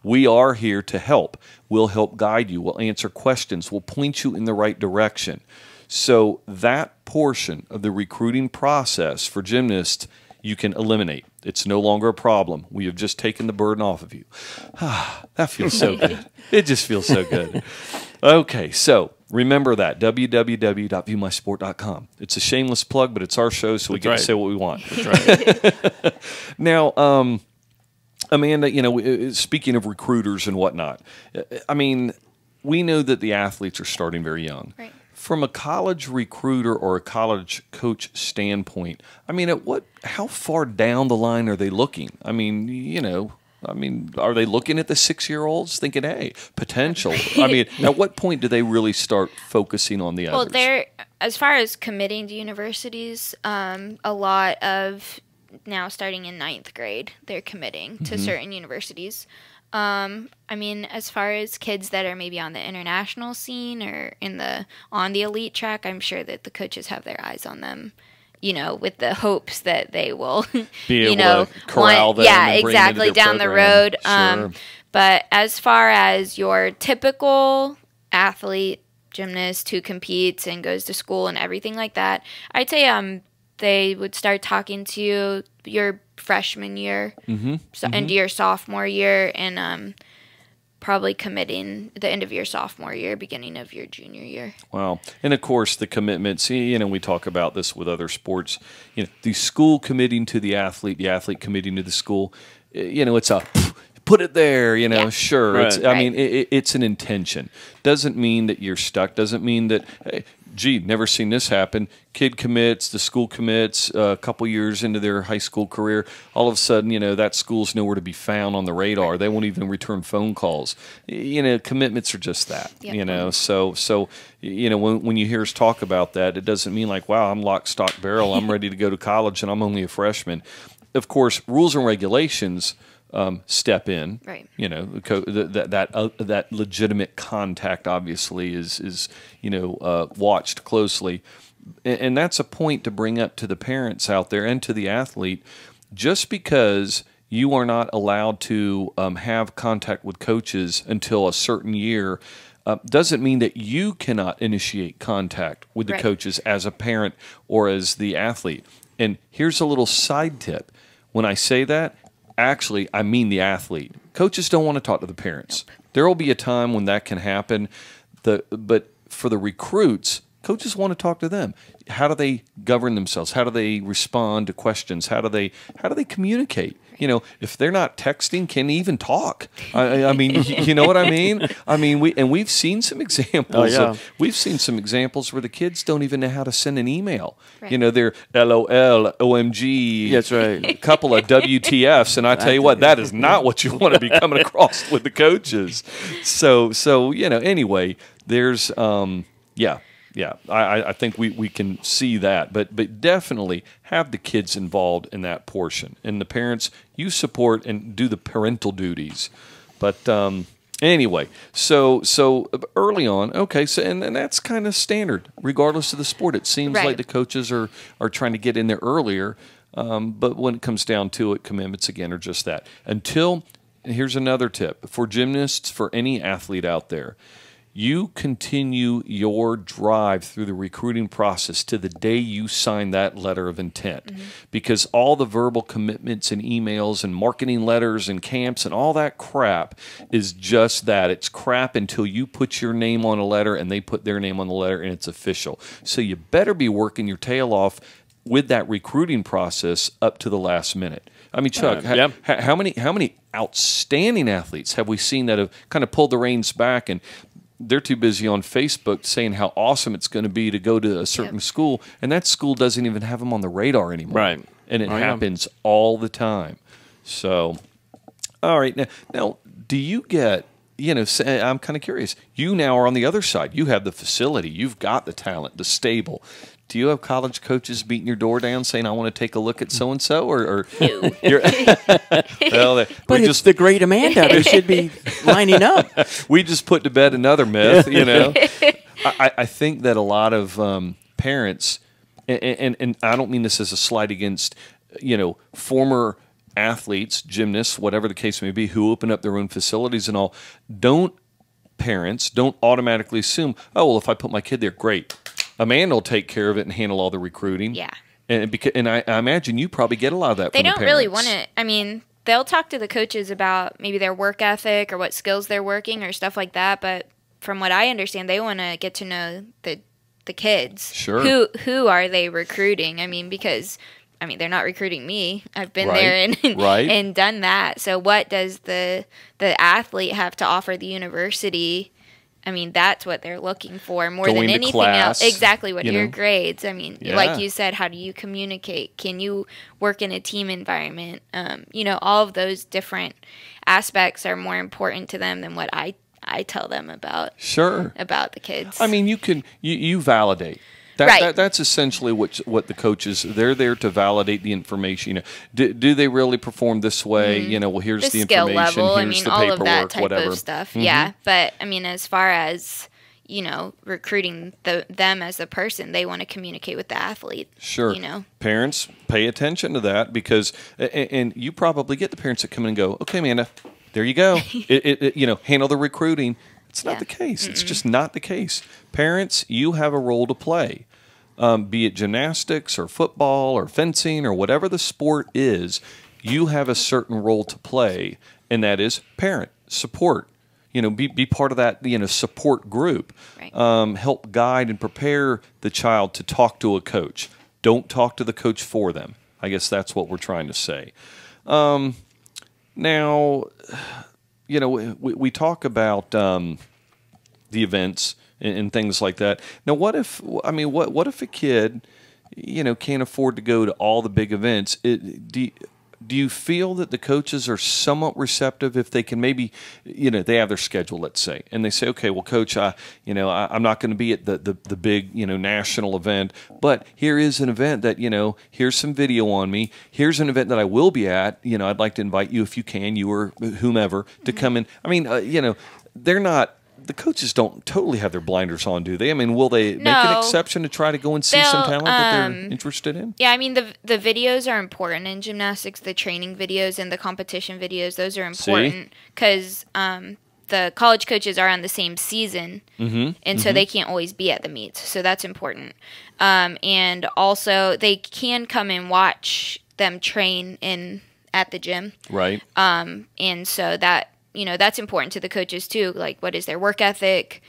we are here to help. We'll help guide you. We'll answer questions. We'll point you in the right direction. So that portion of the recruiting process for gymnasts, you can eliminate. It's no longer a problem. We have just taken the burden off of you. That feels so good. It just feels so good. Okay, so remember that, www.viewmysport.com. It's a shameless plug, but it's our show, so we get to say what we want. That's right. Now, Amanda, you know, speaking of recruiters and whatnot, I mean, we know that the athletes are starting very young. Right. from a college recruiter or a college coach standpoint, I mean, how far down the line are they looking? I mean, are they looking at the 6-year-olds thinking, hey, potential? I mean, at what point do they really start focusing on the others? Well, as far as committing to universities, a lot of now starting in 9th grade, they're committing to certain universities. I mean, as far as kids that are maybe on the international scene or on the elite track, I'm sure that the coaches have their eyes on them, with the hopes that they will be able to corral them. Yeah, and bring exactly, them into their down the program. road. Sure. But as far as your typical athlete, gymnast who competes and goes to school and everything like that, I'd say they would start talking to you your freshman year into your sophomore year, and probably committing the end of your sophomore year, beginning of your junior year. Wow. And of course, the commitments, we talk about this with other sports, the school committing to the athlete committing to the school, it's a put it there, sure. Right. I mean, it's an intention. Doesn't mean that you're stuck. Doesn't mean that, hey, gee, never seen this happen. Kid commits, the school commits, a couple years into their high school career, all of a sudden, that school's nowhere to be found on the radar. They won't even return phone calls. Commitments are just that, So, when you hear us talk about that, it doesn't mean like, wow, I'm lock, stock, barrel. I'm ready to go to college and I'm only a freshman. Of course, rules and regulations step in. Right. That legitimate contact obviously is watched closely, and that's a point to bring up to the parents out there and to the athlete. Just because you are not allowed to have contact with coaches until a certain year doesn't mean that you cannot initiate contact with the coaches as a parent or as the athlete. And here's a little side tip. When I say that, actually, I mean the athlete. Coaches don't want to talk to the parents. Nope. There will be a time when that can happen. But for the recruits, coaches want to talk to them. How do they govern themselves? How do they respond to questions? How do they communicate? If they're not texting, can they even talk? I mean, you know what I mean? I mean, we've seen some examples. Oh, yeah. We've seen some examples where the kids don't even know how to send an email. Right. They're LOL, OMG. That's right. A couple of WTFs, and I tell you what, that is not what you want to be coming across with the coaches. So anyway, there's Yeah, I think we can see that, but definitely have the kids involved in that portion, and the parents, you support and do the parental duties. But anyway, so early on, okay, so and that's kind of standard, regardless of the sport. It seems like the coaches are trying to get in there earlier, but when it comes down to it, commitments again are just that. And here's another tip for gymnasts, for any athlete out there. You continue your drive through the recruiting process to the day you sign that letter of intent, because all the verbal commitments and emails and marketing letters and camps and all that crap is just that. It's crap until you put your name on a letter and they put their name on the letter and it's official. So you better be working your tail off with that recruiting process up to the last minute. I mean, Chuck, how many outstanding athletes have we seen that have kind of pulled the reins back and they're too busy on Facebook saying how awesome it's going to be to go to a certain school, and that school doesn't even have them on the radar anymore. Right. And it happens all the time. So, all right. Now do you get, I'm kind of curious. You now are on the other side. You have the facility. You've got the talent, the stable. Do you have college coaches beating your door down saying, I want to take a look at so-and-so? Or you're well, but it's the great Amanda. They should be lining up. We just put to bed another myth, I think that a lot of parents, and I don't mean this as a slight against, former athletes, gymnasts, whatever the case may be, who open up their own facilities and all, parents don't automatically assume, oh, well, if I put my kid there, great. Amanda will take care of it and handle all the recruiting. Yeah. And I imagine you probably get a lot of that from the parents. They don't really want it. I mean, they'll talk to the coaches about maybe their work ethic or what skills they're working or stuff like that. But from what I understand, they want to get to know the kids. Sure. Who are they recruiting? I mean, because they're not recruiting me. I've been there and done that. So what does the athlete have to offer the university I mean, that's what they're looking for more Going than to anything class, else. Exactly. What you are your know? grades? I mean, Yeah. like you said, how do you communicate? Can you work in a team environment? You know, all of those different aspects are more important to them than what I tell them about Sure. about the kids. I mean, you validate. Right. That's essentially what the coaches, they're there to validate the information. You know, do they really perform this way? You know, well, here's the skill information, level. here's I mean, the all paperwork, of that type whatever. of stuff. Yeah, but I mean, as far as you know, recruiting them as a person, they want to communicate with the athlete. Sure. You know, Parents, pay attention to that because, and you probably get the parents that come in and go, okay, Amanda, there you go. You know, handle the recruiting. It's not Yeah. the case. It's just not the case. Parents, you have a role to play. Be it gymnastics or football or fencing or whatever the sport is, you have a certain role to play, and that is parent, support. You know, be part of that, you know, support group. Right. Help guide and prepare the child to talk to a coach. Don't talk to the coach for them. I guess that's what we're trying to say. Now, you know, we talk about the events and things like that. Now, what if a kid, you know, can't afford to go to all the big events? Do you feel that the coaches are somewhat receptive if they can maybe, you know, they have their schedule, let's say, and they say, okay, well, coach, I'm not going to be at the big, you know, national event, but here is an event that, you know, here's some video on me. Here's an event that I will be at. You know, I'd like to invite you if you can, you or whomever, to come in. I mean, you know, they're not. The coaches don't totally have their blinders on, do they? I mean, will they make an No. exception to try to go and see some talent that they're interested in? yeah, I mean the videos are important in gymnastics. The training videos and the competition videos, those are important because the college coaches are on the same season, and so they can't always be at the meets. So that's important. And also, they can come and watch them train at the gym. Right. And so that, you know, that's important to the coaches too. Like, what is their work ethic?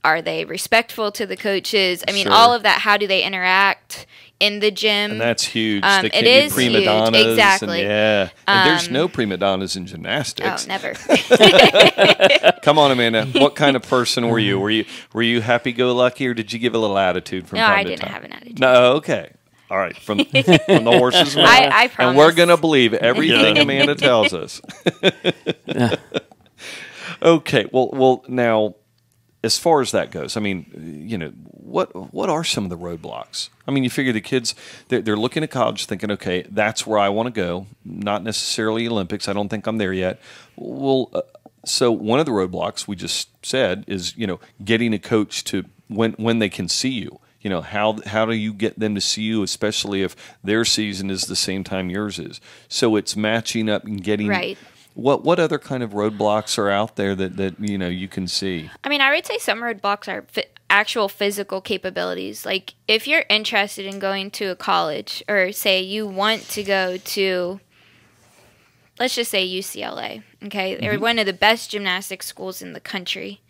Are they respectful to the coaches? I mean, Sure. all of that. How do they interact in the gym? And that's huge. It They can't be is prima huge. donnas. Exactly. And there's no prima donnas in gymnastics. Oh, never. Come on, Amanda. What kind of person were you? Were you happy-go-lucky, or did you give a little attitude from No, time I to didn't time? have an attitude. No, okay. All right, from the horse's mouth. I promise. And we're going to believe everything Amanda tells us. Okay, well, now, as far as that goes, I mean, you know, what are some of the roadblocks? I mean, you figure the kids, they're looking at college thinking, okay, that's where I want to go, not necessarily Olympics. I don't think I'm there yet. Well, so one of the roadblocks we just said is, you know, getting a coach to when they can see you. You know, how do you get them to see you, especially if their season is the same time yours is? So it's matching up and getting Right. What other kind of roadblocks are out there that you know you can see? I mean, I would say some roadblocks are actual physical capabilities. Like, if you're interested in going to a college, or say you want to go to, let's just say UCLA, okay? They're one of the best gymnastics schools in the country.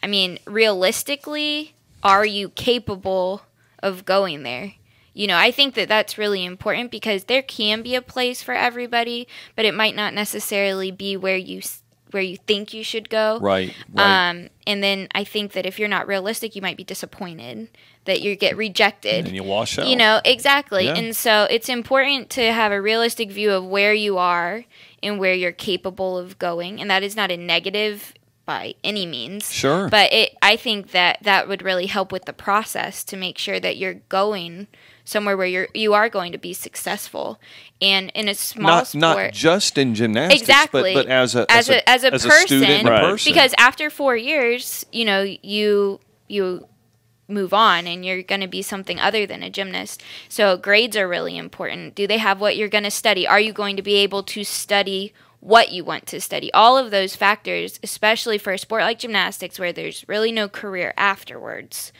I mean, realistically, are you capable of going there? You know, I think that that's really important because there can be a place for everybody, but it might not necessarily be where you think you should go. Right. And then I think that if you're not realistic, you might be disappointed that you get rejected. And you wash out. You know, exactly. Yeah. And so it's important to have a realistic view of where you are and where you're capable of going. And that is not a negative by any means. Sure. But I think that would really help with the process to make sure that you're going somewhere where you are going to be successful. And in a small sport, not just in gymnastics, exactly, but as a person, student and a person. Because after 4 years, you know, you move on and you're going to be something other than a gymnast. So grades are really important. Do they have what you're going to study? Are you going to be able to study what you want to study? All of those factors, especially for a sport like gymnastics where there's really no career afterwards.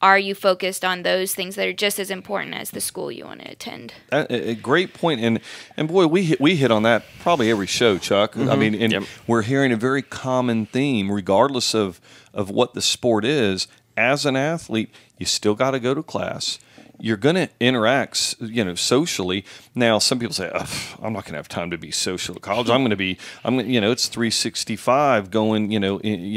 Are you focused on those things that are just as important as the school you want to attend? A great point, and boy, we hit on that probably every show, Chuck. I mean, and we're hearing a very common theme, regardless of what the sport is. As an athlete, you still got to go to class. you're going to interact, socially. Now, some people say, I'm not going to have time to be social at college. It's 365 going,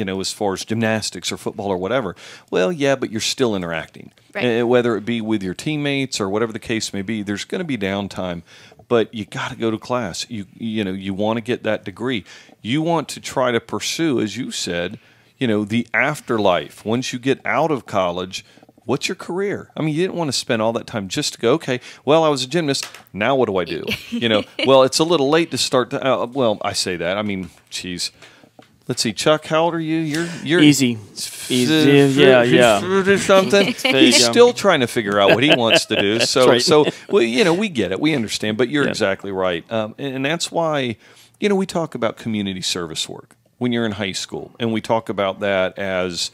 as far as gymnastics or football or whatever. Well, yeah, but you're still interacting. Right. Whether it be with your teammates or whatever the case may be, there's going to be downtime. But you got to go to class. You want to get that degree. You want to try to pursue, as you said, the afterlife. Once you get out of college, what's your career? I mean, you didn't want to spend all that time just to go, okay, well, I was a gymnast. Now what do I do? Well, it's a little late to start. Well, I say that. I mean, geez. Let's see, Chuck, how old are you? You're easy. Yeah. Something. He's still trying to figure out what he wants to do. So, right. We get it, we understand. But you're exactly right, and that's why, we talk about community service work when you're in high school, and we talk about that as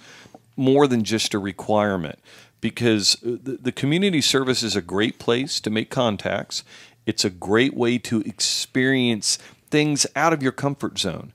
more than just a requirement, because the community service is a great place to make contacts. It's a great way to experience things out of your comfort zone,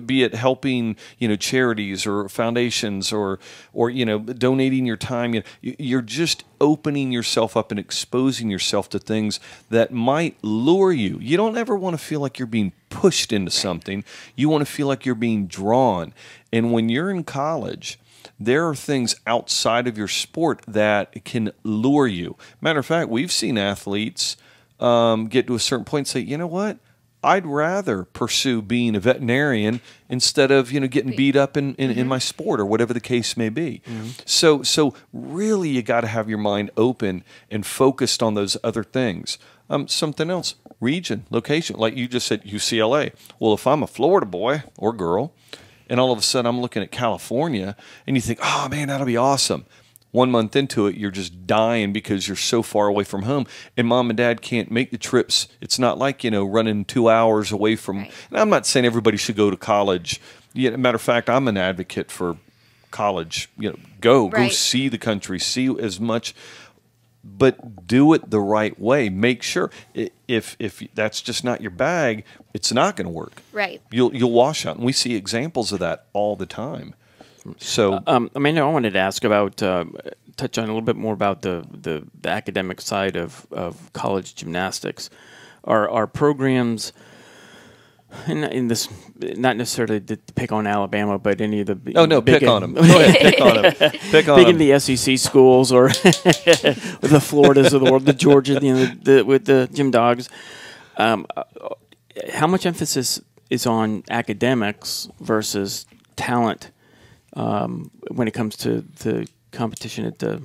be it helping, charities or foundations or donating your time. You're just opening yourself up and exposing yourself to things that might lure you. You don't ever want to feel like you're being pushed into something. You want to feel like you're being drawn. And when you're in college, there are things outside of your sport that can lure you. Matter of fact, we've seen athletes get to a certain point and say, you know what? I'd rather pursue being a veterinarian instead of getting beat up in my sport or whatever the case may be. Mm-hmm. So really, you got to have your mind open and focused on those other things. Something else, region, location, like you just said, UCLA. Well, if I'm a Florida boy or girl, and all of a sudden I'm looking at California, and you think, oh man, that'll be awesome. 1 month into it, you're just dying because you're so far away from home, and mom and dad can't make the trips. It's not like, running 2 hours away from. Right. And I'm not saying everybody should go to college. Matter of fact, I'm an advocate for college. Go see the country, see as much, but do it the right way. Make sure if that's just not your bag, it's not going to work. Right. You'll wash out, and we see examples of that all the time. So, Amanda, I wanted to ask about, touch on a little bit more about the academic side of college gymnastics. Are programs, in this, not necessarily to pick on Alabama, but any of the pick on them. Go ahead, pick on them. Pick on big them. in the SEC schools or the Floridas of the world, the Georgia, with the Gym Dogs. How much emphasis is on academics versus talent? When it comes to the competition at the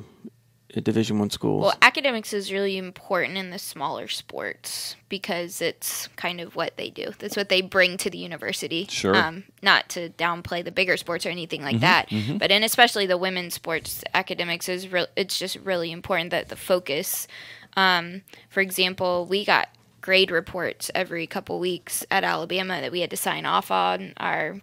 Division I schools? Well, academics is really important in the smaller sports because it's kind of what they do. That's what they bring to the university. Sure. Not to downplay the bigger sports or anything like that, but in especially the women's sports, academics is it's just really important that the focus. For example, we got grade reports every couple weeks at Alabama that we had to sign off on. Our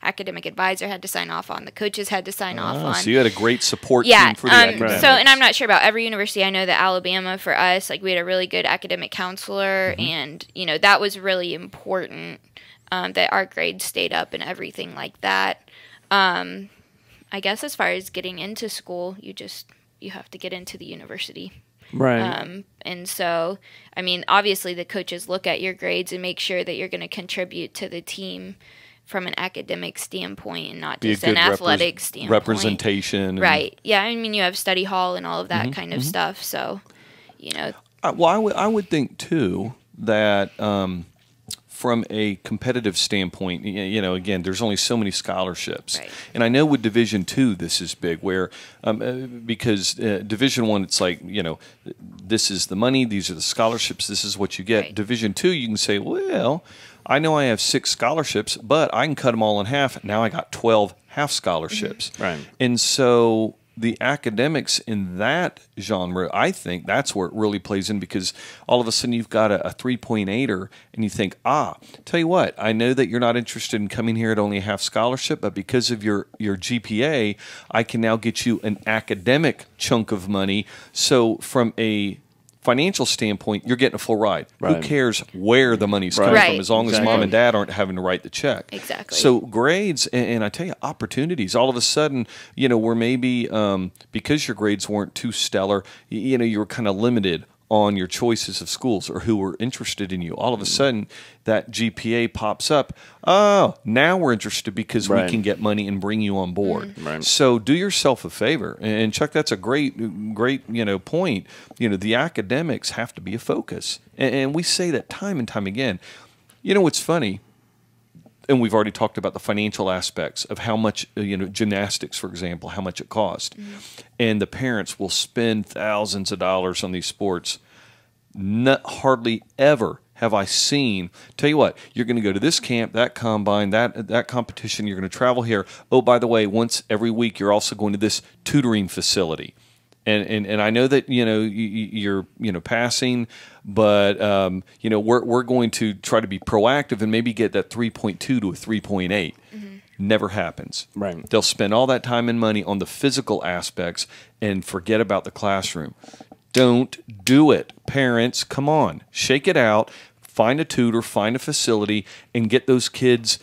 academic advisor had to sign off on. The coaches had to sign off on. So you had a great support team for the academics. So, and I'm not sure about every university. I know that Alabama, for us, we had a really good academic counselor, and that was really important. That our grades stayed up and everything like that. I guess as far as getting into school, you have to get into the university. Right. And so, obviously the coaches look at your grades and make sure that you're going to contribute to the team from an academic standpoint and not just an athletic standpoint. Representation. Right. Yeah. You have study hall and all of that kind of stuff. So, Well, I would think, too, that from a competitive standpoint, again, there's only so many scholarships. Right. And I know with Division II, this is big, where because Division I, it's like, this is the money, these are the scholarships, this is what you get. Right. Division II, you can say, well, I know I have 6 scholarships, but I can cut them all in half. Now I got 12 half scholarships. Right. And so the academics in that genre, I think that's where it really plays in, because all of a sudden you've got a 3.8er and you think, tell you what, I know that you're not interested in coming here at only a half scholarship, but because of your GPA, I can now get you an academic chunk of money. So from financial standpoint, you're getting a full ride. Right. Who cares where the money's coming Right. from, as long as mom and dad aren't having to write the check. Exactly. So grades, and I tell you, opportunities. All of a sudden, where maybe because your grades weren't too stellar, you were kind of limited on your choices of schools or who were interested in you. All of a sudden, that GPA pops up. Oh, now we're interested because we can get money and bring you on board. Right. So do yourself a favor. And Chuck, that's a great point. The academics have to be a focus. And we say that time and time again. What's funny, and we've already talked about the financial aspects of how much, gymnastics, for example, how much it costs. And the parents will spend thousands of dollars on these sports. Hardly ever have I seen, tell you what, you're going to go to this camp, that combine, that competition, you're going to travel here. Oh, by the way, once every week, you're also going to this tutoring facility. And I know that you're passing, but we're going to try to be proactive and maybe get that 3.2 to a 3.8. Never happens. Right. They'll spend all that time and money on the physical aspects and forget about the classroom. Don't do it, parents. Come on, shake it out. Find a tutor, find a facility, and get those kids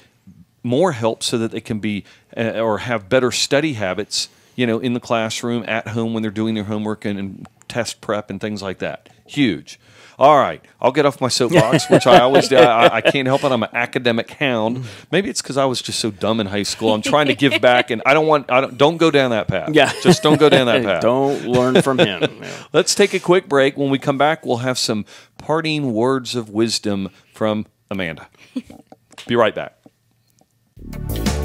more help so that they can be or have better study habits. In the classroom, at home when they're doing their homework and test prep and things like that. Huge. All right, I'll get off my soapbox, which I always do. I can't help it. I'm an academic hound. Maybe it's because I was just so dumb in high school. I'm trying to give back, and don't go down that path. Yeah, just don't go down that path. Don't learn from him. Yeah. Let's take a quick break. When we come back, we'll have some parting words of wisdom from Amanda. Be right back.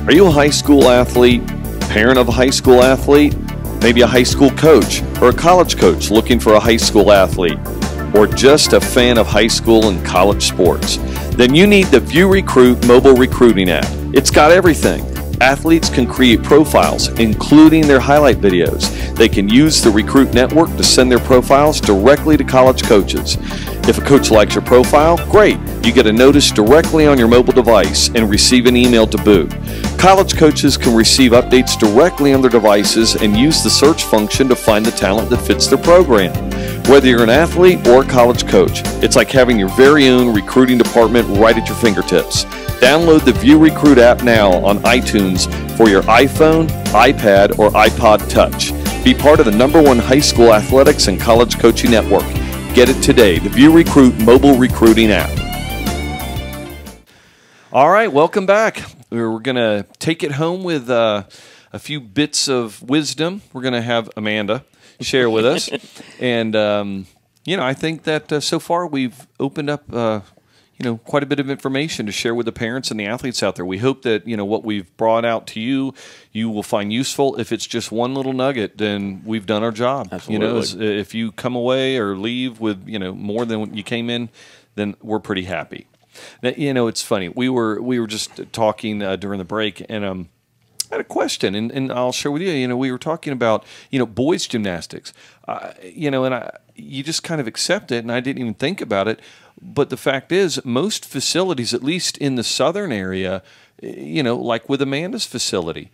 Are you a high school athlete? Parent of a high school athlete, maybe a high school coach or a college coach looking for a high school athlete, or just a fan of high school and college sports, then you need the ViewRecruit mobile recruiting app. It's got everything. Athletes can create profiles, including their highlight videos. They can use the Recruit Network to send their profiles directly to college coaches. If a coach likes your profile, great. You get a notice directly on your mobile device and receive an email to boot. College coaches can receive updates directly on their devices and use the search function to find the talent that fits their program. Whether you're an athlete or a college coach, it's like having your very own recruiting department right at your fingertips. Download the ViewRecruit app now on iTunes for your iPhone, iPad, or iPod Touch. Be part of the #1 high school athletics and college coaching network. Get it today, the ViewRecruit mobile recruiting app. All right, welcome back. We're going to take it home with a few bits of wisdom. We're going to have Amanda share with us. And, I think that so far we've opened up quite a bit of information to share with the parents and the athletes out there. We hope that, what we've brought out to you, you will find useful. If it's just one little nugget, then we've done our job. Absolutely. If you come away or leave with, more than what you came in, then we're pretty happy. Now, it's funny. We were just talking during the break, and I had a question, and I'll share with you. We were talking about, boys gymnastics, you just kind of accept it, and I didn't even think about it. But the fact is, most facilities, at least in the southern area, like with Amanda's facility,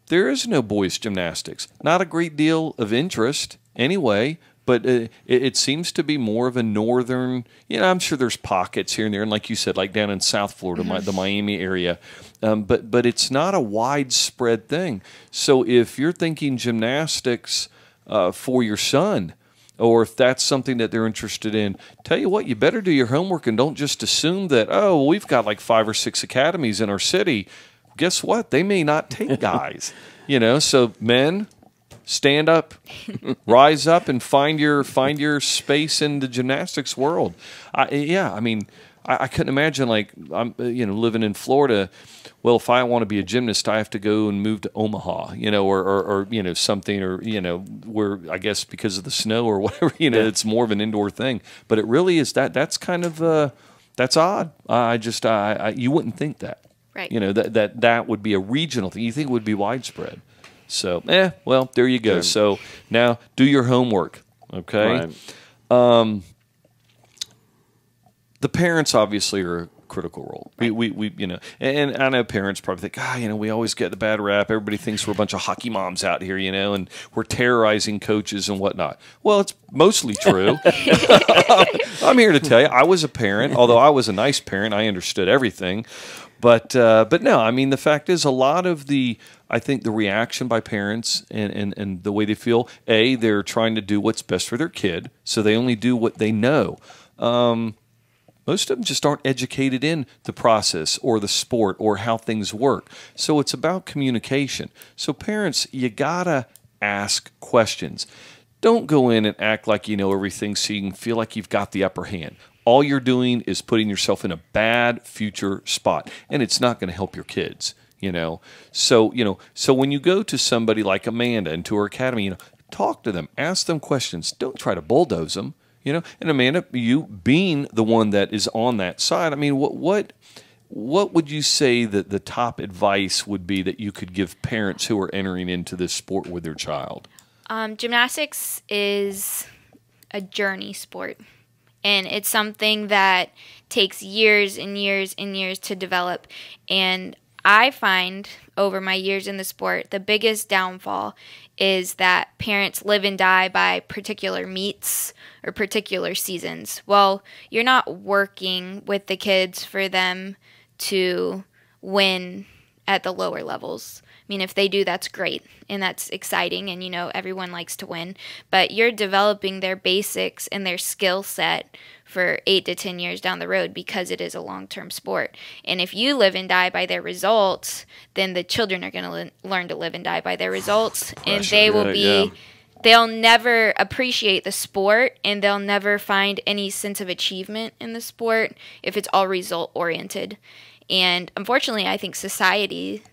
there is no boys gymnastics. Not a great deal of interest anyway, but it seems to be more of a northern, I'm sure there's pockets here and there, and like you said, like down in South Florida, the Miami area, but it's not a widespread thing. So if you're thinking gymnastics for your son, or if that's something that they're interested in, tell you what, you better do your homework and don't just assume that, we've got like 5 or 6 academies in our city. Guess what? They may not take guys. So men, stand up, rise up, and find your space in the gymnastics world. I couldn't imagine, like, I'm living in Florida. Well, if I want to be a gymnast, I have to go and move to Omaha, or something, or where, I guess because of the snow or whatever, it's more of an indoor thing. But it really is that's kind of that's odd. You wouldn't think that, right? That would be a regional thing. You think it would be widespread. So, well, there you go. So now do your homework, okay? Right. The parents obviously are critical role. We you know, and I know parents probably think, you know, we always get the bad rap. Everybody thinks we're a bunch of hockey moms out here, you know, and we're terrorizing coaches and whatnot. Well, it's mostly true. I'm here to tell you, I was a parent. Although I was a nice parent, I understood everything. But no, I mean, the fact is, a lot of I think the reaction by parents and the way they feel, they're trying to do what's best for their kid, so they only do what they know. Most of them just aren't educated in the process or the sport or how things work. So it's about communication. So parents, you gotta ask questions. Don't go in and act like you know everything so you can feel like you've got the upper hand. All you're doing is putting yourself in a bad future spot, and it's not going to help your kids, you know. So when you go to somebody like Amanda and to her academy, you know, talk to them, ask them questions. Don't try to bulldoze them, you know. And Amanda, you being the one that is on that side, I mean, what would you say that the top advice would be that you could give parents who are entering into this sport with their child? Gymnastics is a journey sport. And it's something that takes years and years and years to develop. And I find over my years in the sport, the biggest downfall is that parents live and die by particular meets or particular seasons. Well, you're not working with the kids for them to win at the lower levels. I mean, if they do, that's great, and that's exciting, and, you know, everyone likes to win. But you're developing their basics and their skill set for 8 to 10 years down the road because it is a long-term sport. And if you live and die by their results, then the children are going to learn to live and die by their results, and they will be... They'll never appreciate the sport, and they'll never find any sense of achievement in the sport if it's all result-oriented. And unfortunately, I think society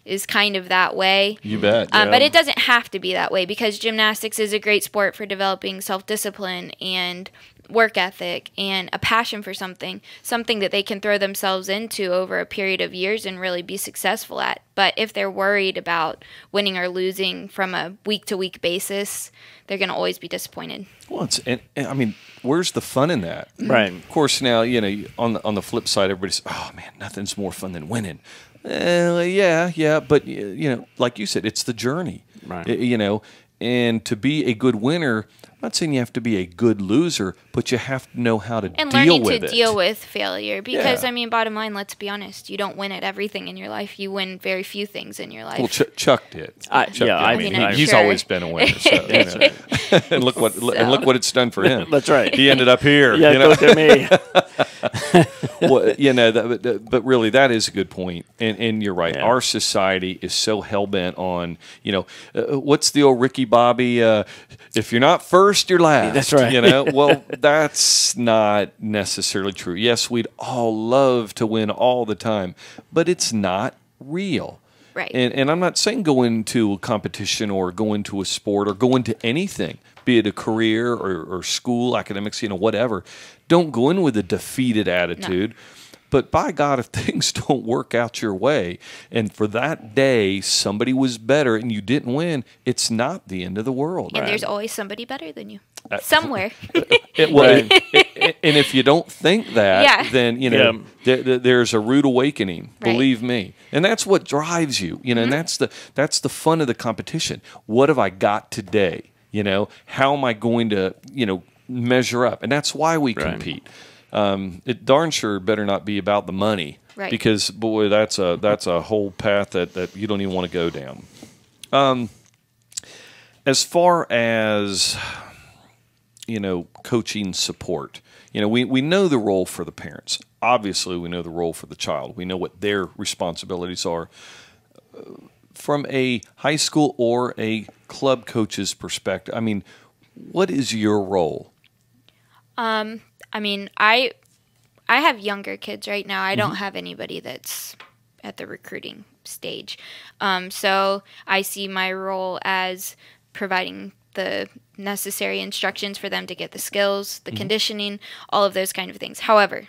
is kind of that way. You bet. But it doesn't have to be that way, because gymnastics is a great sport for developing self-discipline and work ethic and a passion for something that they can throw themselves into over a period of years and really be successful at. But if they're worried about winning or losing from a week-to-week basis, they're going to always be disappointed. Well, and I mean, where's the fun in that? Right. Of course, now, you know, on the flip side, everybody says, oh, man, nothing's more fun than winning. Yeah, but, you know, like you said, it's the journey. Right. You know, and to be a good winner, I'm not saying you have to be a good loser, but you have to know how to deal with it. And learning to deal with failure. Because, Yeah. I mean, bottom line, let's be honest. You don't win at everything in your life. You win very few things in your life. Well, Chuck did. Chuck did. I mean, he's sure. always been a winner. So, you know. And look what it's done for him. That's right. He ended up here. Yeah, you know? look at me. Well, you know, but really, that is a good point. And you're right. Yeah. Our society is so hell bent on, you know, what's the old Ricky Bobby? If you're not first, you're last. That's right. You know, well, that's not necessarily true. Yes, we'd all love to win all the time, but it's not real. Right. And I'm not saying go into a competition or go into a sport or go into anything, be it a career or school, academics, you know, whatever. Don't go in with a defeated attitude. No. But by God, if things don't work out your way, and for that day somebody was better and you didn't win, it's not the end of the world. And there's always somebody better than you. Somewhere. And if you don't think that, then, you know, there's a rude awakening, believe me. And that's what drives you, you know, and that's the fun of the competition. What have I got today? You know, how am I going to, you know, measure up? And that's why we compete. It darn sure better not be about the money, because boy, that's a whole path that you don't even want to go down. As far as, you know, coaching support, you know, we know the role for the parents. Obviously, we know the role for the child. We know what their responsibilities are. From a high school or a club coach's perspective, I mean, what is your role? I mean, I have younger kids right now. I don't have anybody that's at the recruiting stage. So I see my role as providing the necessary instructions for them to get the skills, the conditioning, all of those kind of things. However,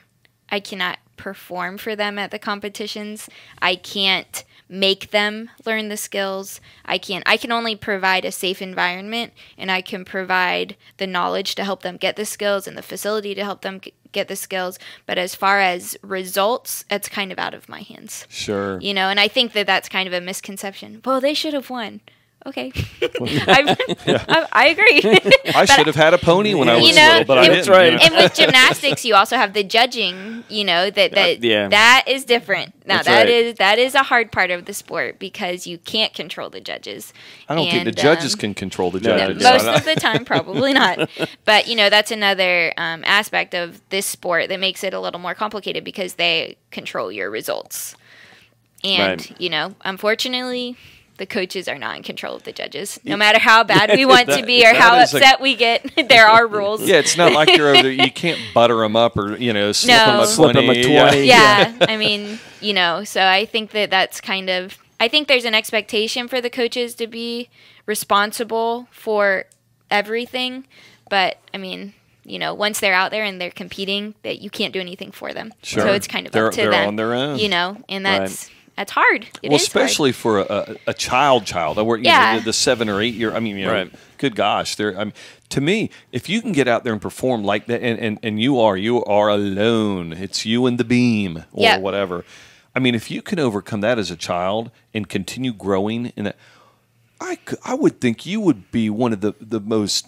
I cannot perform for them at the competitions. I can't make them learn the skills. I can only provide a safe environment, and I can provide the knowledge to help them get the skills and the facility to help them get the skills. But as far as results, it's kind of out of my hands. Sure. You know, and I think that that's kind of a misconception. Well, they should have won. Okay. I agree. I should have had a pony when I was you know, little, but I didn't. right. And with gymnastics, you also have the judging, you know, that is different. Now, that is a hard part of the sport because you can't control the judges. I don't think the judges can control the judges. Most of the time, probably not. But, you know, that's another aspect of this sport that makes it a little more complicated because they control your results. And, you know, unfortunately, the coaches are not in control of the judges. No matter how bad we want to be or how upset we get, there are rules. Yeah, it's not like you're over there. You can't butter them up or, you know, slip them a 20. Yeah, I mean, you know, so I think that that's kind of, I think there's an expectation for the coaches to be responsible for everything. But, I mean, you know, once they're out there and they're competing, that you can't do anything for them. Sure. So it's kind of up to them. They're on their own. You know, and that's... That's hard. Well, especially for a child, you know, the 7 or 8 year. I mean, you know, good gosh, to me, if you can get out there and perform like that, and you are alone. It's you and the beam or whatever. I mean, if you can overcome that as a child and continue growing in that, I would think you would be one of the most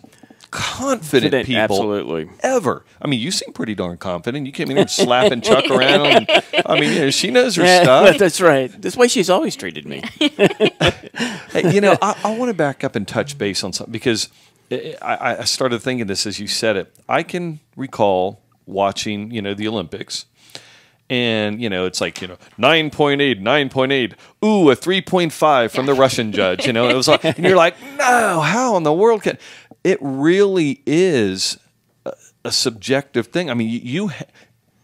confident people ever. I mean, you seem pretty darn confident. You came in here slapping Chuck around. And, I mean, you know, she knows her stuff. That's right. This way she's always treated me. Hey, you know, I want to back up and touch base on something because I started thinking this as you said it. I can recall watching, you know, the Olympics. And, you know, it's like, you know, 9.8, 9.8. Ooh, a 3.5 from the Russian judge. You know, it was like, and you're like, no, how in the world can... It really is a subjective thing. I mean,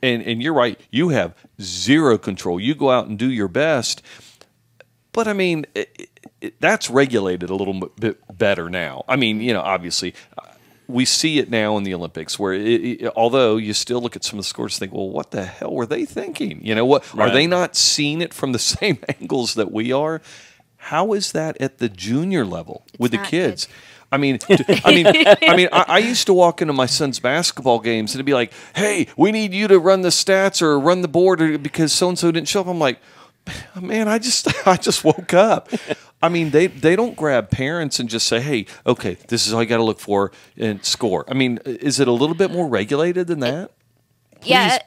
and you're right. You have zero control. You go out and do your best, but I mean, that's regulated a little bit better now. I mean, you know, obviously, we see it now in the Olympics, where although you still look at some of the scores and think, well, what the hell were they thinking? You know, what are they not seeing it from the same angles that we are? How is that at the junior level with the kids? Good. I mean, I used to walk into my son's basketball games and it'd be like, "Hey, we need you to run the stats or run the board because so and so didn't show up." I'm like, "Man, I just woke up." I mean, they don't grab parents and just say, "Hey, okay, this is all you got to look for and score." I mean, is it a little bit more regulated than that?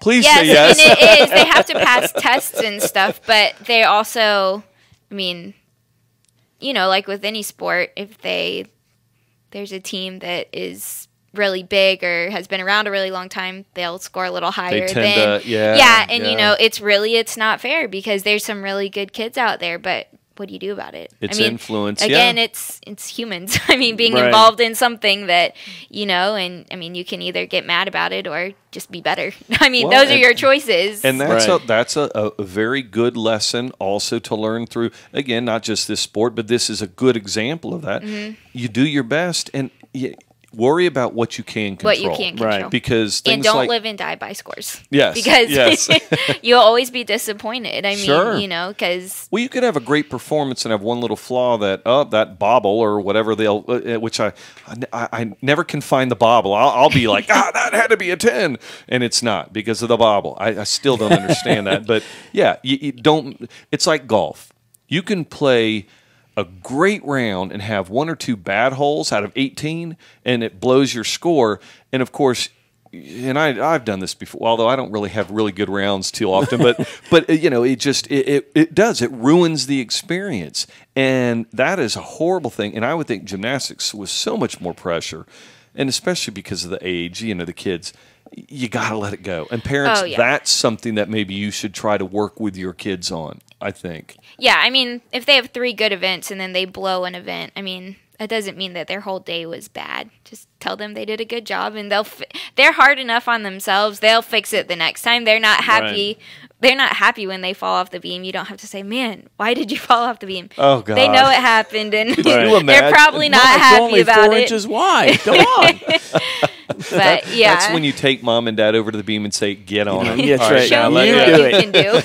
Please say yes. And it is. They have to pass tests and stuff, but they also, I mean, you know, like with any sport, if there's a team that is really big or has been around a really long time, they'll score a little higher than you know, it's not fair because there's some really good kids out there, but what do you do about it? It's influence. Again, it's humans. I mean, being involved in something that, you know, and I mean, you can either get mad about it or just be better. I mean, those are your choices. And that's a very good lesson also to learn through, again, not just this sport, but this is a good example of that. Mm-hmm. You do your best and worry about what you can control. What you can control. Right. Because things and don't live and die by scores. Yes. Because you'll always be disappointed. I mean, you know, because... Well, you could have a great performance and have one little flaw that bobble or whatever they'll... which I never can find the bobble. I'll be like, that had to be a 10. And it's not because of the bobble. I still don't understand that. But, yeah, you don't... It's like golf. You can play a great round and have 1 or 2 bad holes out of 18, and it blows your score. And of course, and I've done this before, although I don't really have really good rounds too often. But you know, it just it does. It ruins the experience, and that is a horrible thing. And I would think gymnastics was so much more pressure, and especially because of the age. You know, the kids. You got to let it go. And parents, that's something that maybe you should try to work with your kids on, I think. Yeah, I mean, if they have 3 good events and then they blow an event, I mean, that doesn't mean that their whole day was bad. Just tell them they did a good job, and they're hard enough on themselves. They'll fix it the next time. They're not happy. Right. They're not happy when they fall off the beam. You don't have to say, "Man, why did you fall off the beam?" Oh God, they know it happened, and they're probably not happy about it. It's only 4 inches wide. Come on. But yeah, that's when you take mom and dad over to the beam and say, "Get on it." That's right. Show me what you can do.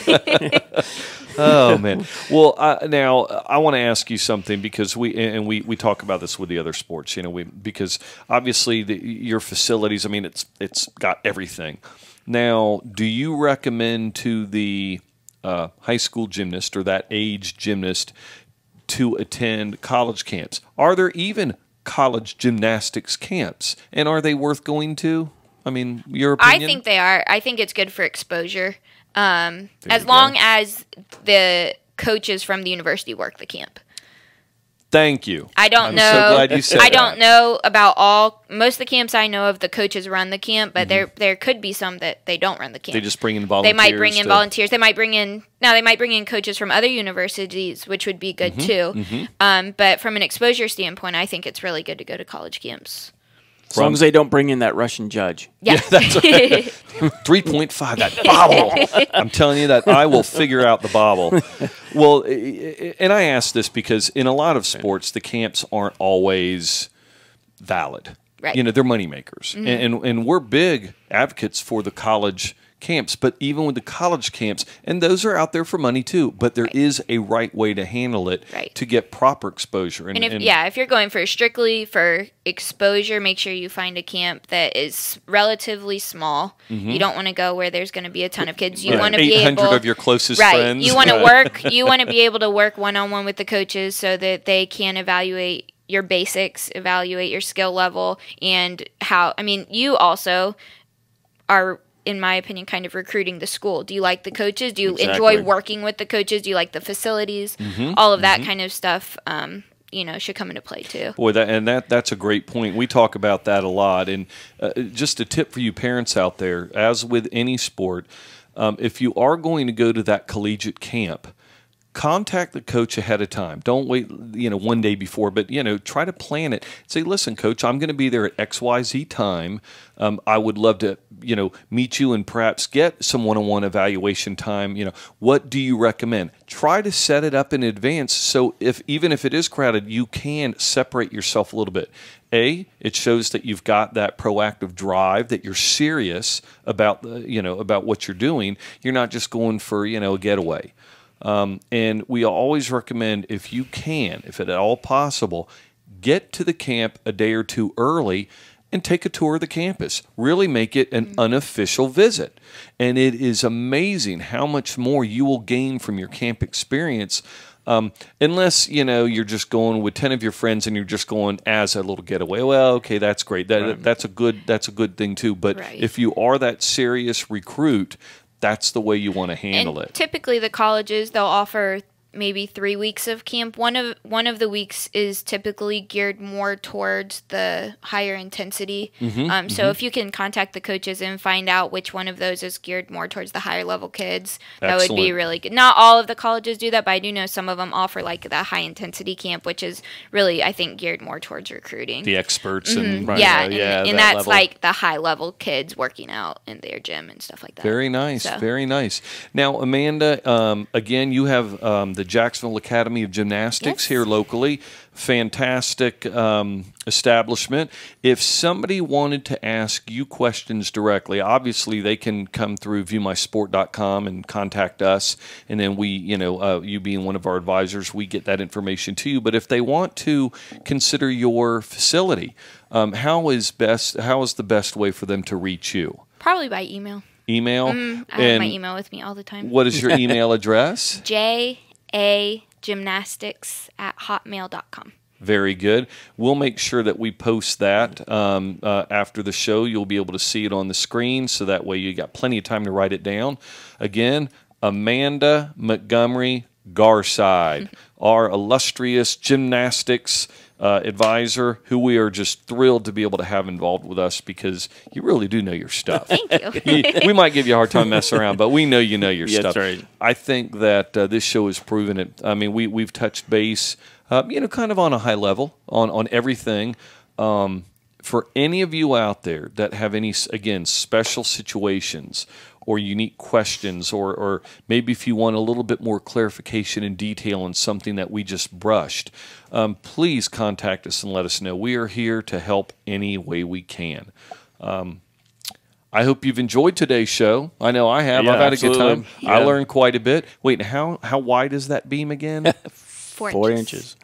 Oh man. Well, now I want to ask you something, because we talk about this with the other sports. Because obviously your facilities. I mean, it's got everything. Now, do you recommend to the high school gymnast or that age gymnast to attend college camps? Are there even college gymnastics camps, and are they worth going to? I mean, your opinion? I think they are. I think it's good for exposure. As long as the coaches from the university work the camp. Thank you. I'm so glad you said I don't know about most of the camps I know of. The coaches run the camp, but there could be some that they don't run the camp. They just bring in volunteers. They might bring in volunteers. They might bring in coaches from other universities, which would be good too. But from an exposure standpoint, I think it's really good to go to college camps. As long as they don't bring in that Russian judge. Yeah, that's right. 3.5, that bobble. I'm telling you that I will figure out the bobble. Well, and I ask this because in a lot of sports, the camps aren't always valid. Right. They're money makers. And we're big advocates for the college camps, but even with the college camps, and those are out there for money too, but there is a right way to handle it to get proper exposure. And if you're going strictly for exposure, make sure you find a camp that is relatively small. You don't want to go where there's going to be a ton of kids. You want to be 800 of your closest friends. You want to work. You want to be able to work one-on-one with the coaches so that they can evaluate your basics, evaluate your skill level, and how. I mean, you also are, in my opinion, kind of recruiting the school. Do you like the coaches? Do you enjoy working with the coaches? Do you like the facilities? All of that kind of stuff, should come into play too. Boy, that's a great point. We talk about that a lot. And just a tip for you parents out there, as with any sport, if you are going to go to that collegiate camp, contact the coach ahead of time. Don't wait, one day before, but, try to plan it. Say, listen, coach, I'm going to be there at XYZ time. I would love to, meet you and perhaps get some one-on-one evaluation time. What do you recommend? Try to set it up in advance so even if it is crowded, you can separate yourself a little bit. It shows that you've got that proactive drive, that you're serious about about what you're doing. You're not just going for, a getaway. And we always recommend, if you can, if at all possible, get to the camp a day or two early and take a tour of the campus. Really make it an unofficial visit. And it is amazing how much more you will gain from your camp experience, unless, you're just going with 10 of your friends and you're just going as a little getaway. Well, okay, that's great. That's a good thing too. But if you are that serious recruit, that's the way you want to handle it. Typically, the colleges, they'll offer maybe 3 weeks of camp. One of the weeks is typically geared more towards the higher intensity. So if you can contact the coaches and find out which one of those is geared more towards the higher level kids, that would be really good. Not all of the colleges do that, but I do know some of them offer like the high intensity camp, which is really, I think, geared more towards recruiting. The experts and and that's level. Like the high level kids working out in their gym and stuff like that. Very nice, very nice. Now, Amanda, again, you have the Jacksonville Academy of Gymnastics here locally. Fantastic establishment. If somebody wanted to ask you questions directly, obviously they can come through viewmysport.com and contact us, and then we, you being one of our advisors, we get that information to you. But if they want to consider your facility, how is the best way for them to reach you? Probably by email. Email? I have my email with me all the time. What is your email address? jagymnastics@hotmail.com. Very good. We'll make sure that we post that after the show. You'll be able to see it on the screen, so that way you got plenty of time to write it down. Again, Amanda Montgomery-Garside, our illustrious gymnastics advisor, who we are just thrilled to be able to have involved with us, because you really do know your stuff. Thank you. We might give you a hard time messing around, but we know you know your stuff. That's right. I think that this show has proven it. I mean, we've touched base, kind of on a high level on everything. For any of you out there that have any, again, special situations or unique questions, or maybe if you want a little bit more clarification and detail on something that we just brushed, please contact us and let us know. We are here to help any way we can. I hope you've enjoyed today's show. I know I have. Yeah, I've had absolutely. a good time. Yeah. I learned quite a bit. Wait, how wide is that beam again? 4 inches.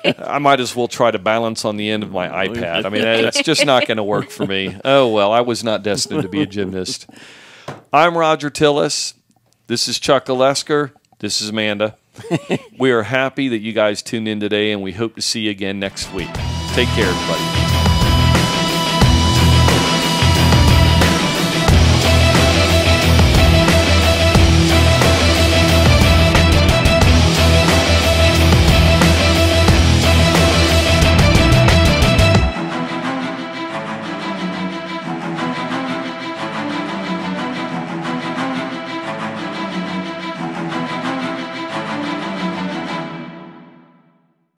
I might as well try to balance on the end of my iPad. I mean, it's just not going to work for me. Oh, well, I was not destined to be a gymnast. I'm Roger Tillis. This is Chuck Olesker. This is Amanda. We are happy that you guys tuned in today, and we hope to see you again next week. Take care, everybody.